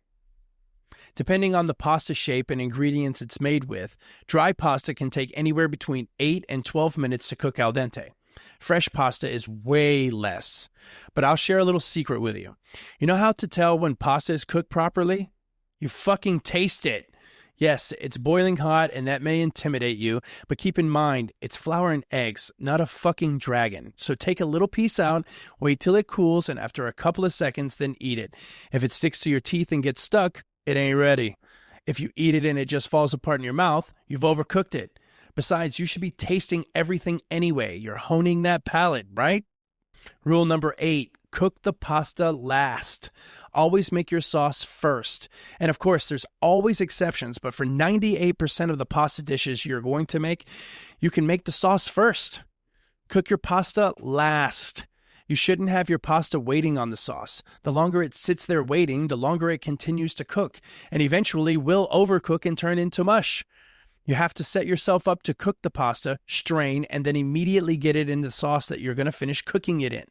Depending on the pasta shape and ingredients it's made with, dry pasta can take anywhere between 8 and 12 minutes to cook al dente. Fresh pasta is way less. But I'll share a little secret with you. You know how to tell when pasta is cooked properly? You fucking taste it. Yes, it's boiling hot and that may intimidate you, but keep in mind, it's flour and eggs, not a fucking dragon. So take a little piece out, wait till it cools, and after a couple of seconds, then eat it. If it sticks to your teeth and gets stuck, it ain't ready. If you eat it and it just falls apart in your mouth, you've overcooked it. Besides, you should be tasting everything anyway. You're honing that palate, right? Rule number 8, cook the pasta last. Always make your sauce first. And of course, there's always exceptions, but for 98% of the pasta dishes you're going to make, you can make the sauce first. Cook your pasta last. You shouldn't have your pasta waiting on the sauce. The longer it sits there waiting, the longer it continues to cook, and eventually will overcook and turn into mush. You have to set yourself up to cook the pasta, strain, and then immediately get it in the sauce that you're going to finish cooking it in.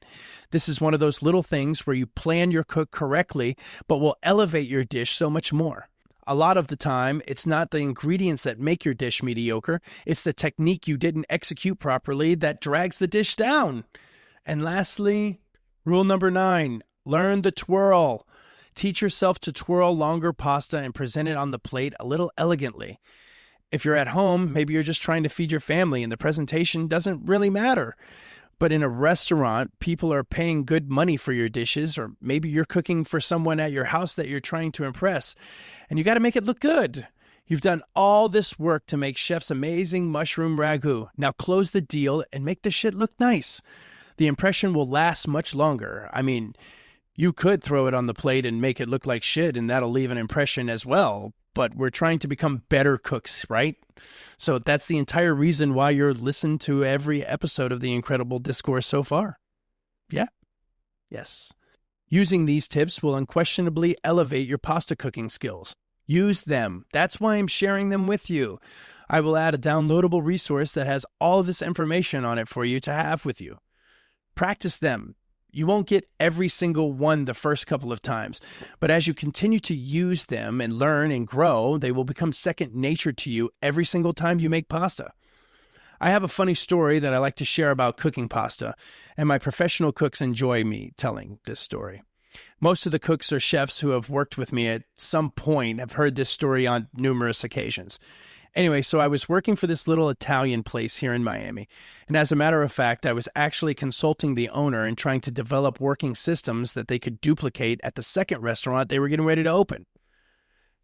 This is one of those little things where you plan your cook correctly, but will elevate your dish so much more. A lot of the time, it's not the ingredients that make your dish mediocre. It's the technique you didn't execute properly that drags the dish down. And lastly, rule number 9, learn the twirl. Teach yourself to twirl longer pasta and present it on the plate a little elegantly. If you're at home, maybe you're just trying to feed your family and the presentation doesn't really matter. But in a restaurant, people are paying good money for your dishes, or maybe you're cooking for someone at your house that you're trying to impress, and you got to make it look good. You've done all this work to make Chef's amazing mushroom ragu. Now close the deal and make the shit look nice. The impression will last much longer. I mean, you could throw it on the plate and make it look like shit, and that'll leave an impression as well. But we're trying to become better cooks, right? So that's the entire reason why you're listening to every episode of the IncrEDIBLE Discourse so far. Yeah? Yes. Using these tips will unquestionably elevate your pasta cooking skills. Use them. That's why I'm sharing them with you. I will add a downloadable resource that has all of this information on it for you to have with you. Practice them. You won't get every single one the first couple of times, but as you continue to use them and learn and grow, they will become second nature to you every single time you make pasta. I have a funny story that I like to share about cooking pasta, and my professional cooks enjoy me telling this story. Most of the cooks or chefs who have worked with me at some point have heard this story on numerous occasions. Anyway, so I was working for this little Italian place here in Miami, and as a matter of fact, I was actually consulting the owner and trying to develop working systems that they could duplicate at the second restaurant they were getting ready to open.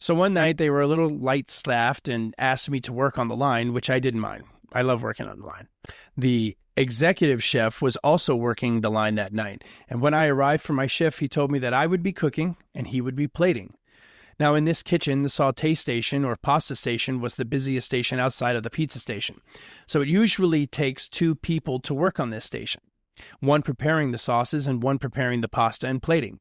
So one night, they were a little light-staffed and asked me to work on the line, which I didn't mind. I love working on the line. The executive chef was also working the line that night, and when I arrived for my shift, he told me that I would be cooking and he would be plating. Now, in this kitchen, the sauté station or pasta station was the busiest station outside of the pizza station. So it usually takes 2 people to work on this station, one preparing the sauces and one preparing the pasta and plating.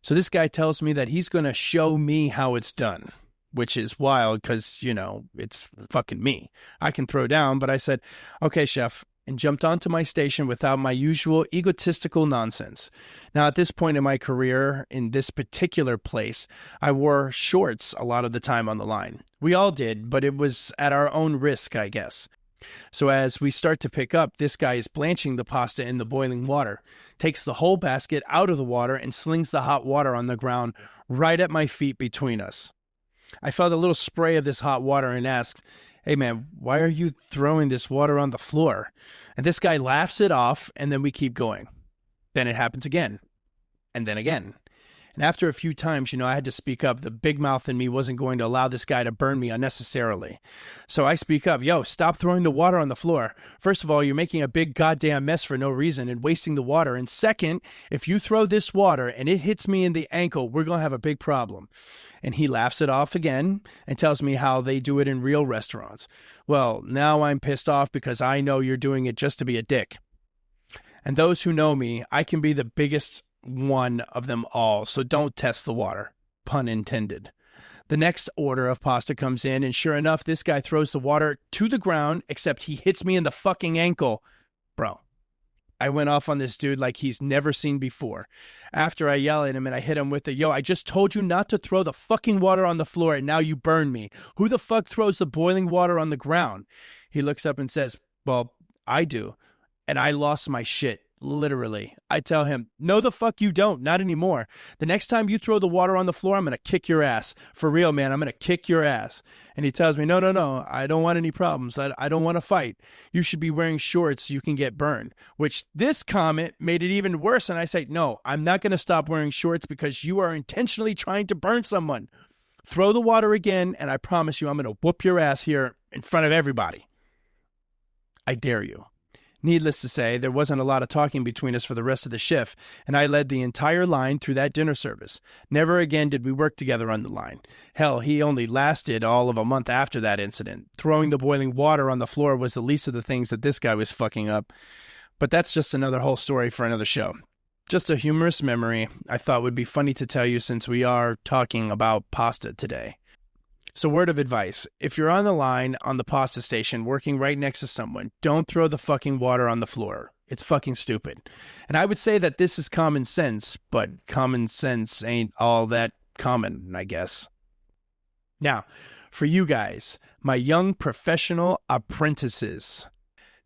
So this guy tells me that he's going to show me how it's done, which is wild because, you know, it's fucking me. I can throw down, but I said, okay, chef, and jumped onto my station without my usual egotistical nonsense. Now, at this point in my career, in this particular place, I wore shorts a lot of the time on the line. We all did, but it was at our own risk, I guess. So as we start to pick up, this guy is blanching the pasta in the boiling water, takes the whole basket out of the water and slings the hot water on the ground right at my feet between us. I felt a little spray of this hot water and asked, "Hey man, why are you throwing this water on the floor?" And this guy laughs it off, and then we keep going. Then it happens again, and then again. And after a few times, I had to speak up. The big mouth in me wasn't going to allow this guy to burn me unnecessarily. So I speak up, "Yo, stop throwing the water on the floor. First of all, you're making a big goddamn mess for no reason and wasting the water. And second, if you throw this water and it hits me in the ankle, we're going to have a big problem." And he laughs it off again and tells me how they do it in real restaurants. Well, now I'm pissed off because I know you're doing it just to be a dick. And those who know me, I can be the biggest one of them all, so don't test the water. Pun intended. The next order of pasta comes in, and sure enough, this guy throws the water to the ground, except he hits me in the fucking ankle. Bro, I went off on this dude like he's never seen before. After I yell at him and I hit him with the, "Yo, I just told you not to throw the fucking water on the floor and now you burn me. Who the fuck throws the boiling water on the ground?" He looks up and says, "Well, I do." And I lost my shit. Literally. I tell him, "No, the fuck you don't. Not anymore. The next time you throw the water on the floor, I'm going to kick your ass. For real, man. I'm going to kick your ass." And he tells me, No. I don't want any problems. I don't want to fight. You should be wearing shorts so you can get burned." Which this comment made it even worse. And I say, "No, I'm not going to stop wearing shorts because you are intentionally trying to burn someone. Throw the water again, and I promise you I'm going to whoop your ass here in front of everybody. I dare you." Needless to say, there wasn't a lot of talking between us for the rest of the shift, and I led the entire line through that dinner service. Never again did we work together on the line. Hell, he only lasted all of a month after that incident. Throwing the boiling water on the floor was the least of the things that this guy was fucking up. But that's just another whole story for another show. Just a humorous memory I thought would be funny to tell you since we are talking about pasta today. So word of advice, if you're on the line on the pasta station working right next to someone, don't throw the fucking water on the floor. It's fucking stupid. And I would say that this is common sense, but common sense ain't all that common, I guess. Now, for you guys, my young professional apprentices.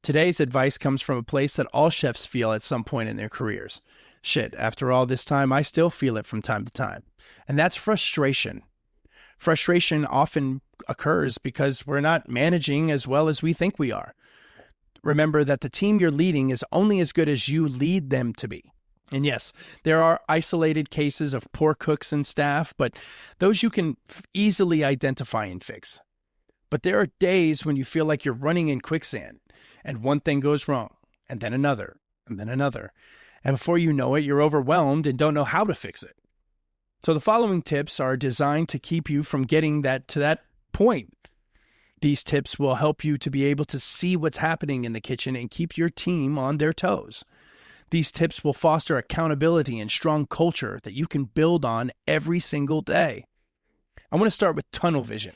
Today's advice comes from a place that all chefs feel at some point in their careers. Shit, after all this time, I still feel it from time to time. And that's frustration. Frustration often occurs because we're not managing as well as we think we are. Remember that the team you're leading is only as good as you lead them to be. And yes, there are isolated cases of poor cooks and staff, but those you can easily identify and fix. But there are days when you feel like you're running in quicksand, and one thing goes wrong, and then another, and then another. And before you know it, you're overwhelmed and don't know how to fix it. So the following tips are designed to keep you from getting to that point. These tips will help you to be able to see what's happening in the kitchen and keep your team on their toes. These tips will foster accountability and strong culture that you can build on every single day. I want to start with tunnel vision.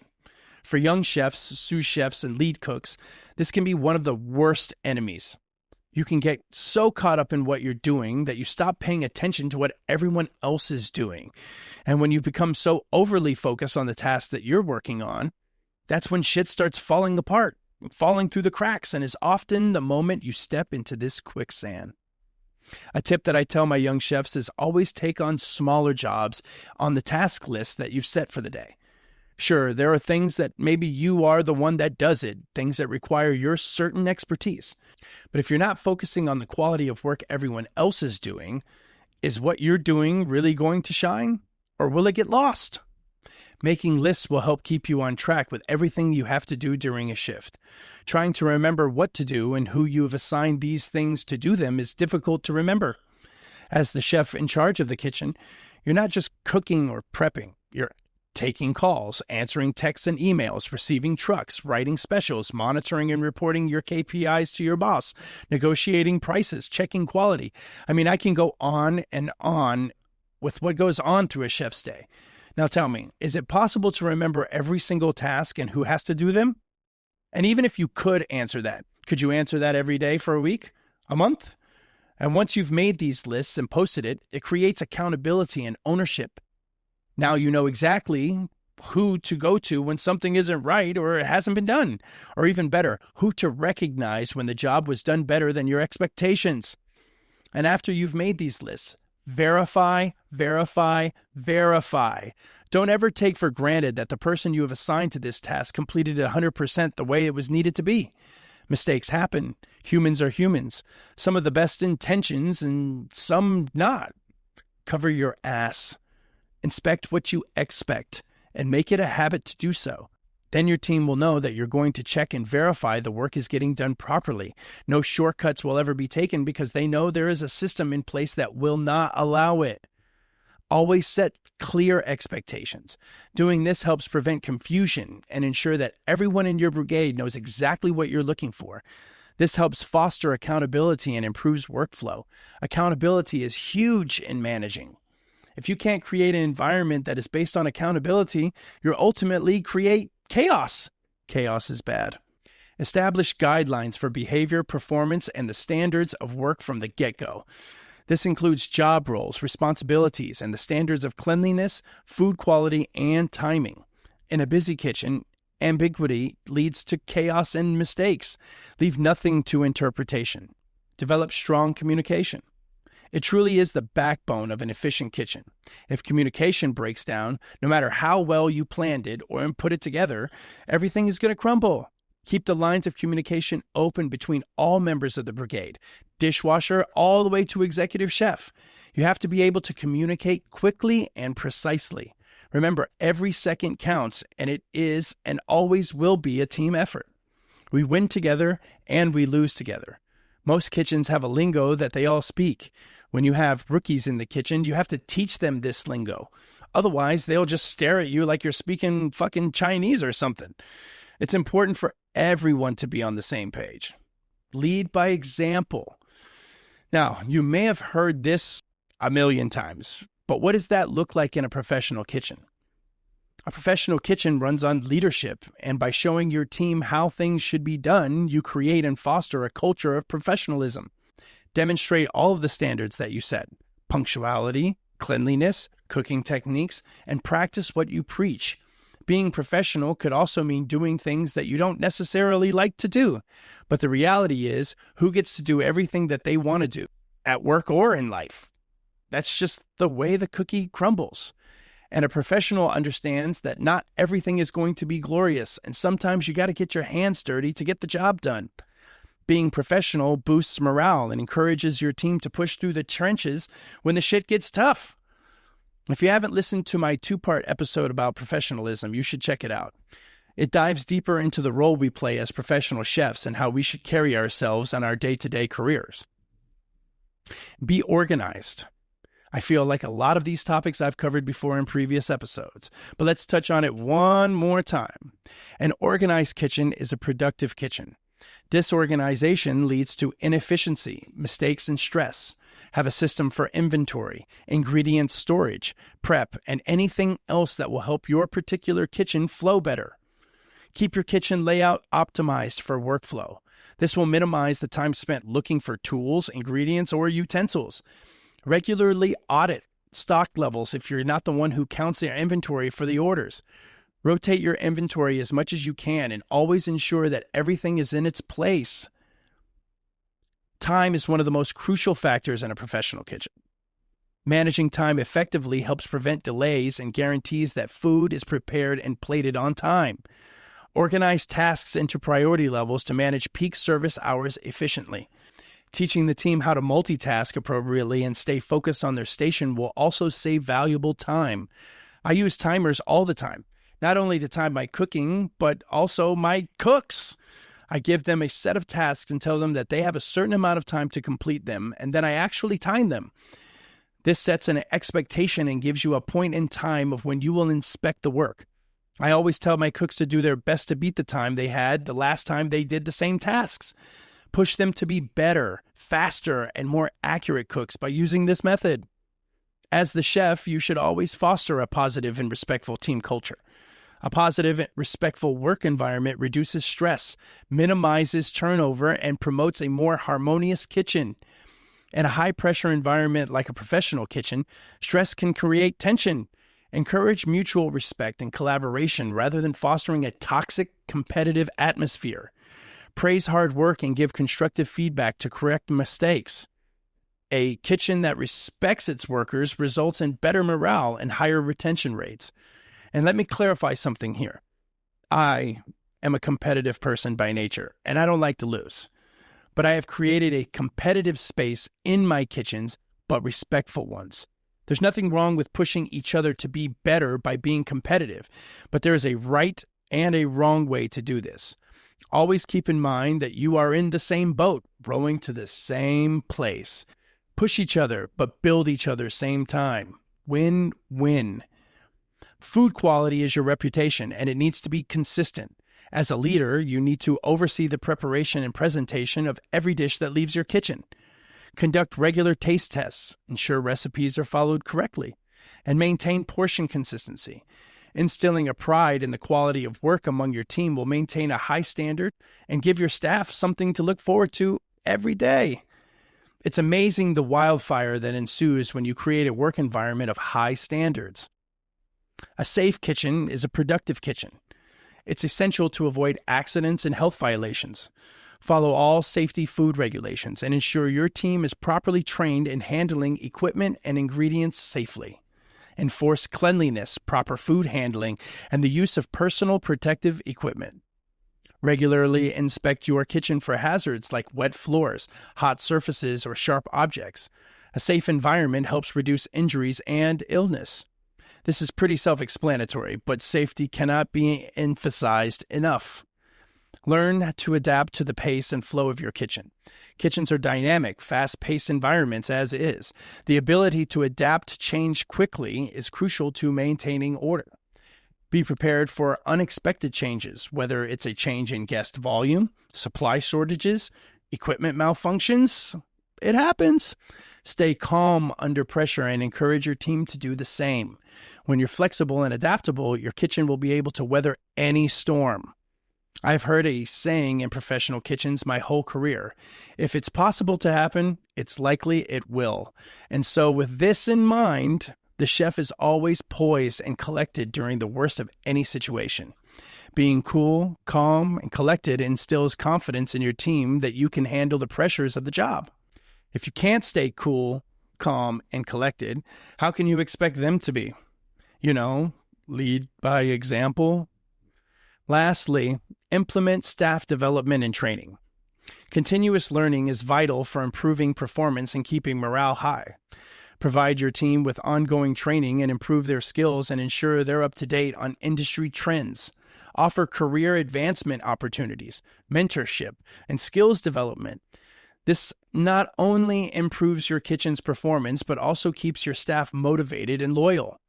For young chefs, sous chefs, and lead cooks, this can be one of the worst enemies. You can get so caught up in what you're doing that you stop paying attention to what everyone else is doing. And when you become so overly focused on the task that you're working on, that's when shit starts falling apart, falling through the cracks, and is often the moment you step into this quicksand. A tip that I tell my young chefs is always take on smaller jobs on the task list that you've set for the day. Sure, there are things that maybe you are the one that does it, things that require your certain expertise. But if you're not focusing on the quality of work everyone else is doing, is what you're doing really going to shine? Or will it get lost? Making lists will help keep you on track with everything you have to do during a shift. Trying to remember what to do and who you have assigned these things to do them is difficult to remember. As the chef in charge of the kitchen, you're not just cooking or prepping, you're taking calls, answering texts and emails, receiving trucks, writing specials, monitoring and reporting your KPIs to your boss, negotiating prices, checking quality. I mean, I can go on and on with what goes on through a chef's day. Now tell me, is it possible to remember every single task and who has to do them? And even if you could answer that, could you answer that every day for a week, a month? And once you've made these lists and posted it, it creates accountability and ownership. Now you know exactly who to go to when something isn't right or it hasn't been done. Or even better, who to recognize when the job was done better than your expectations. And after you've made these lists, verify, verify, verify. Don't ever take for granted that the person you have assigned to this task completed it 100% the way it was needed to be. Mistakes happen. Humans are humans. Some of the best intentions and some not. Cover your ass. Inspect what you expect and make it a habit to do so. Then your team will know that you're going to check and verify the work is getting done properly. No shortcuts will ever be taken because they know there is a system in place that will not allow it. Always set clear expectations. Doing this helps prevent confusion and ensure that everyone in your brigade knows exactly what you're looking for. This helps foster accountability and improves workflow. Accountability is huge in managing. If you can't create an environment that is based on accountability, you'll ultimately create chaos. Chaos is bad. Establish guidelines for behavior, performance, and the standards of work from the get-go. This includes job roles, responsibilities, and the standards of cleanliness, food quality, and timing. In a busy kitchen, ambiguity leads to chaos and mistakes. Leave nothing to interpretation. Develop strong communication. It truly is the backbone of an efficient kitchen. If communication breaks down, no matter how well you planned it or put it together, everything is going to crumble. Keep the lines of communication open between all members of the brigade, dishwasher all the way to executive chef. You have to be able to communicate quickly and precisely. Remember, every second counts, and it is and always will be a team effort. We win together and we lose together. Most kitchens have a lingo that they all speak. When you have rookies in the kitchen, you have to teach them this lingo. Otherwise, they'll just stare at you like you're speaking fucking Chinese or something. It's important for everyone to be on the same page. Lead by example. Now, you may have heard this a million times, but what does that look like in a professional kitchen? A professional kitchen runs on leadership, and by showing your team how things should be done, you create and foster a culture of professionalism. Demonstrate all of the standards that you set: punctuality, cleanliness, cooking techniques, and practice what you preach. Being professional could also mean doing things that you don't necessarily like to do. But the reality is, who gets to do everything that they want to do, at work or in life? That's just the way the cookie crumbles. And a professional understands that not everything is going to be glorious, and sometimes you got to get your hands dirty to get the job done. Being professional boosts morale and encourages your team to push through the trenches when the shit gets tough. If you haven't listened to my 2-part episode about professionalism, you should check it out. It dives deeper into the role we play as professional chefs and how we should carry ourselves on our day-to-day careers. Be organized. I feel like a lot of these topics I've covered before in previous episodes, but let's touch on it one more time. An organized kitchen is a productive kitchen. Disorganization leads to inefficiency, mistakes, and stress. Have a system for inventory, ingredient storage, prep, and anything else that will help your particular kitchen flow better. Keep your kitchen layout optimized for workflow. This will minimize the time spent looking for tools, ingredients, or utensils. Regularly audit stock levels if you're not the one who counts your inventory for the orders. Rotate your inventory as much as you can and always ensure that everything is in its place. Time is one of the most crucial factors in a professional kitchen. Managing time effectively helps prevent delays and guarantees that food is prepared and plated on time. Organize tasks into priority levels to manage peak service hours efficiently. Teaching the team how to multitask appropriately and stay focused on their station will also save valuable time. I use timers all the time, not only to time my cooking, but also my cooks. I give them a set of tasks and tell them that they have a certain amount of time to complete them, and then I actually time them. This sets an expectation and gives you a point in time of when you will inspect the work. I always tell my cooks to do their best to beat the time they had the last time they did the same tasks. Push them to be better, faster, and more accurate cooks by using this method. As the chef, you should always foster a positive and respectful team culture. A positive, respectful work environment reduces stress, minimizes turnover, and promotes a more harmonious kitchen. In a high-pressure environment like a professional kitchen, stress can create tension, Encourage mutual respect and collaboration rather than fostering a toxic, competitive atmosphere. Praise hard work and give constructive feedback to correct mistakes. A kitchen that respects its workers results in better morale and higher retention rates. And let me clarify something here. I am a competitive person by nature, and I don't like to lose. But I have created a competitive space in my kitchens, but respectful ones. There's nothing wrong with pushing each other to be better by being competitive, but there is a right and a wrong way to do this. Always keep in mind that you are in the same boat, rowing to the same place. Push each other, but build each other same time. Win-win. Food quality is your reputation, and it needs to be consistent. As a leader, you need to oversee the preparation and presentation of every dish that leaves your kitchen. Conduct regular taste tests, ensure recipes are followed correctly, and maintain portion consistency. Instilling a pride in the quality of work among your team will maintain a high standard and give your staff something to look forward to every day. It's amazing the wildfire that ensues when you create a work environment of high standards. A safe kitchen is a productive kitchen. It's essential to avoid accidents and health violations. Follow all safety food regulations and ensure your team is properly trained in handling equipment and ingredients safely. Enforce cleanliness, proper food handling, and the use of personal protective equipment. Regularly inspect your kitchen for hazards like wet floors, hot surfaces, or sharp objects. A safe environment helps reduce injuries and illness. This is pretty self-explanatory, but safety cannot be emphasized enough. Learn to adapt to the pace and flow of your kitchen. Kitchens are dynamic, fast-paced environments as is. The ability to adapt to change quickly is crucial to maintaining order. Be prepared for unexpected changes, whether it's a change in guest volume, supply shortages, equipment malfunctions. It happens. Stay calm under pressure and encourage your team to do the same. When you're flexible and adaptable, your kitchen will be able to weather any storm. I've heard a saying in professional kitchens my whole career. If it's possible to happen, it's likely it will. And so with this in mind, the chef is always poised and collected during the worst of any situation. Being cool, calm, and collected instills confidence in your team that you can handle the pressures of the job. If you can't stay cool, calm, and collected, how can you expect them to be? Lead by example. Lastly, implement staff development and training. Continuous learning is vital for improving performance and keeping morale high. Provide your team with ongoing training and improve their skills and ensure they're up to date on industry trends. Offer career advancement opportunities, mentorship, and skills development. This not only improves your kitchen's performance, but also keeps your staff motivated and loyal.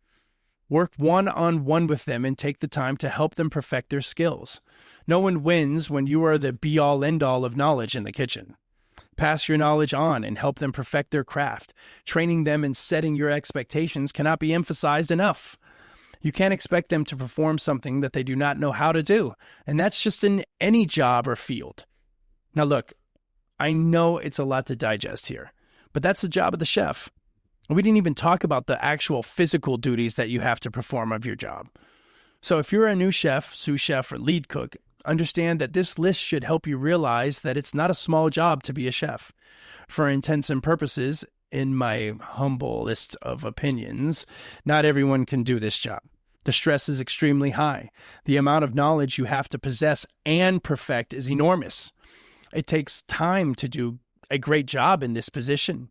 Work one-on-one with them and take the time to help them perfect their skills. No one wins when you are the be-all, end-all of knowledge in the kitchen. Pass your knowledge on and help them perfect their craft. Training them and setting your expectations cannot be emphasized enough. You can't expect them to perform something that they do not know how to do, and that's just in any job or field. Now look, I know it's a lot to digest here, but that's the job of the chef. We didn't even talk about the actual physical duties that you have to perform of your job. So if you're a new chef, sous chef, or lead cook, understand that this list should help you realize that it's not a small job to be a chef. For intents and purposes, in my humblest of opinions, not everyone can do this job. The stress is extremely high. The amount of knowledge you have to possess and perfect is enormous. It takes time to do a great job in this position.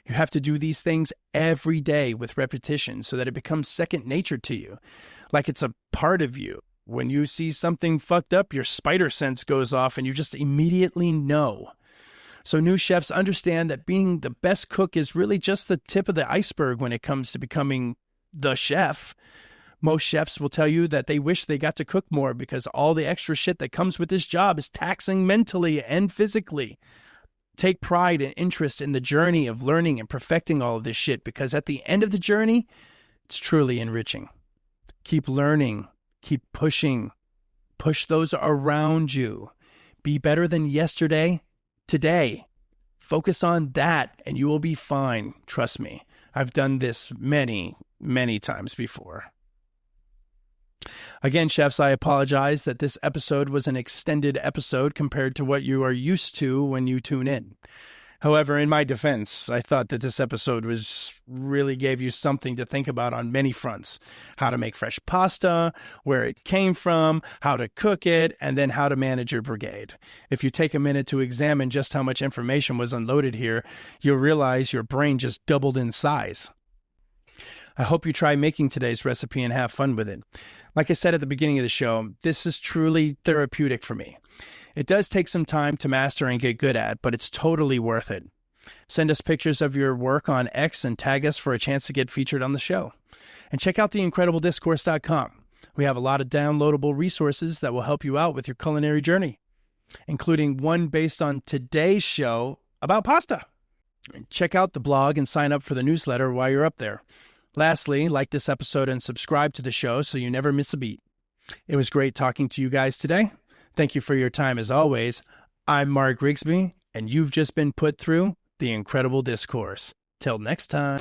You have to do these things every day with repetition so that it becomes second nature to you, like it's a part of you. When you see something fucked up, your spider sense goes off and you just immediately know. So new chefs understand that being the best cook is really just the tip of the iceberg when it comes to becoming the chef. Most chefs will tell you that they wish they got to cook more because all the extra shit that comes with this job is taxing mentally and physically. Take pride and interest in the journey of learning and perfecting all of this shit because at the end of the journey, it's truly enriching. Keep learning. Keep pushing. Push those around you. Be better than yesterday, today. Focus on that and you will be fine. Trust me. I've done this many, many times before. Again, chefs, I apologize that this episode was an extended episode compared to what you are used to when you tune in. However, in my defense, I thought that this episode really gave you something to think about on many fronts. How to make fresh pasta, where it came from, how to cook it, and then how to manage your brigade. If you take a minute to examine just how much information was unloaded here, you'll realize your brain just doubled in size. I hope you try making today's recipe and have fun with it. Like I said at the beginning of the show, this is truly therapeutic for me. It does take some time to master and get good at, but it's totally worth it. Send us pictures of your work on X and tag us for a chance to get featured on the show. And check out the IncrEDIBLEDiscourse.com. We have a lot of downloadable resources that will help you out with your culinary journey, including one based on today's show about pasta. Check out the blog and sign up for the newsletter while you're up there. Lastly, like this episode and subscribe to the show so you never miss a beat. It was great talking to you guys today. Thank you for your time as always. I'm Mark Grigsby, and you've just been put through the IncrEDIBLE Discourse. Till next time.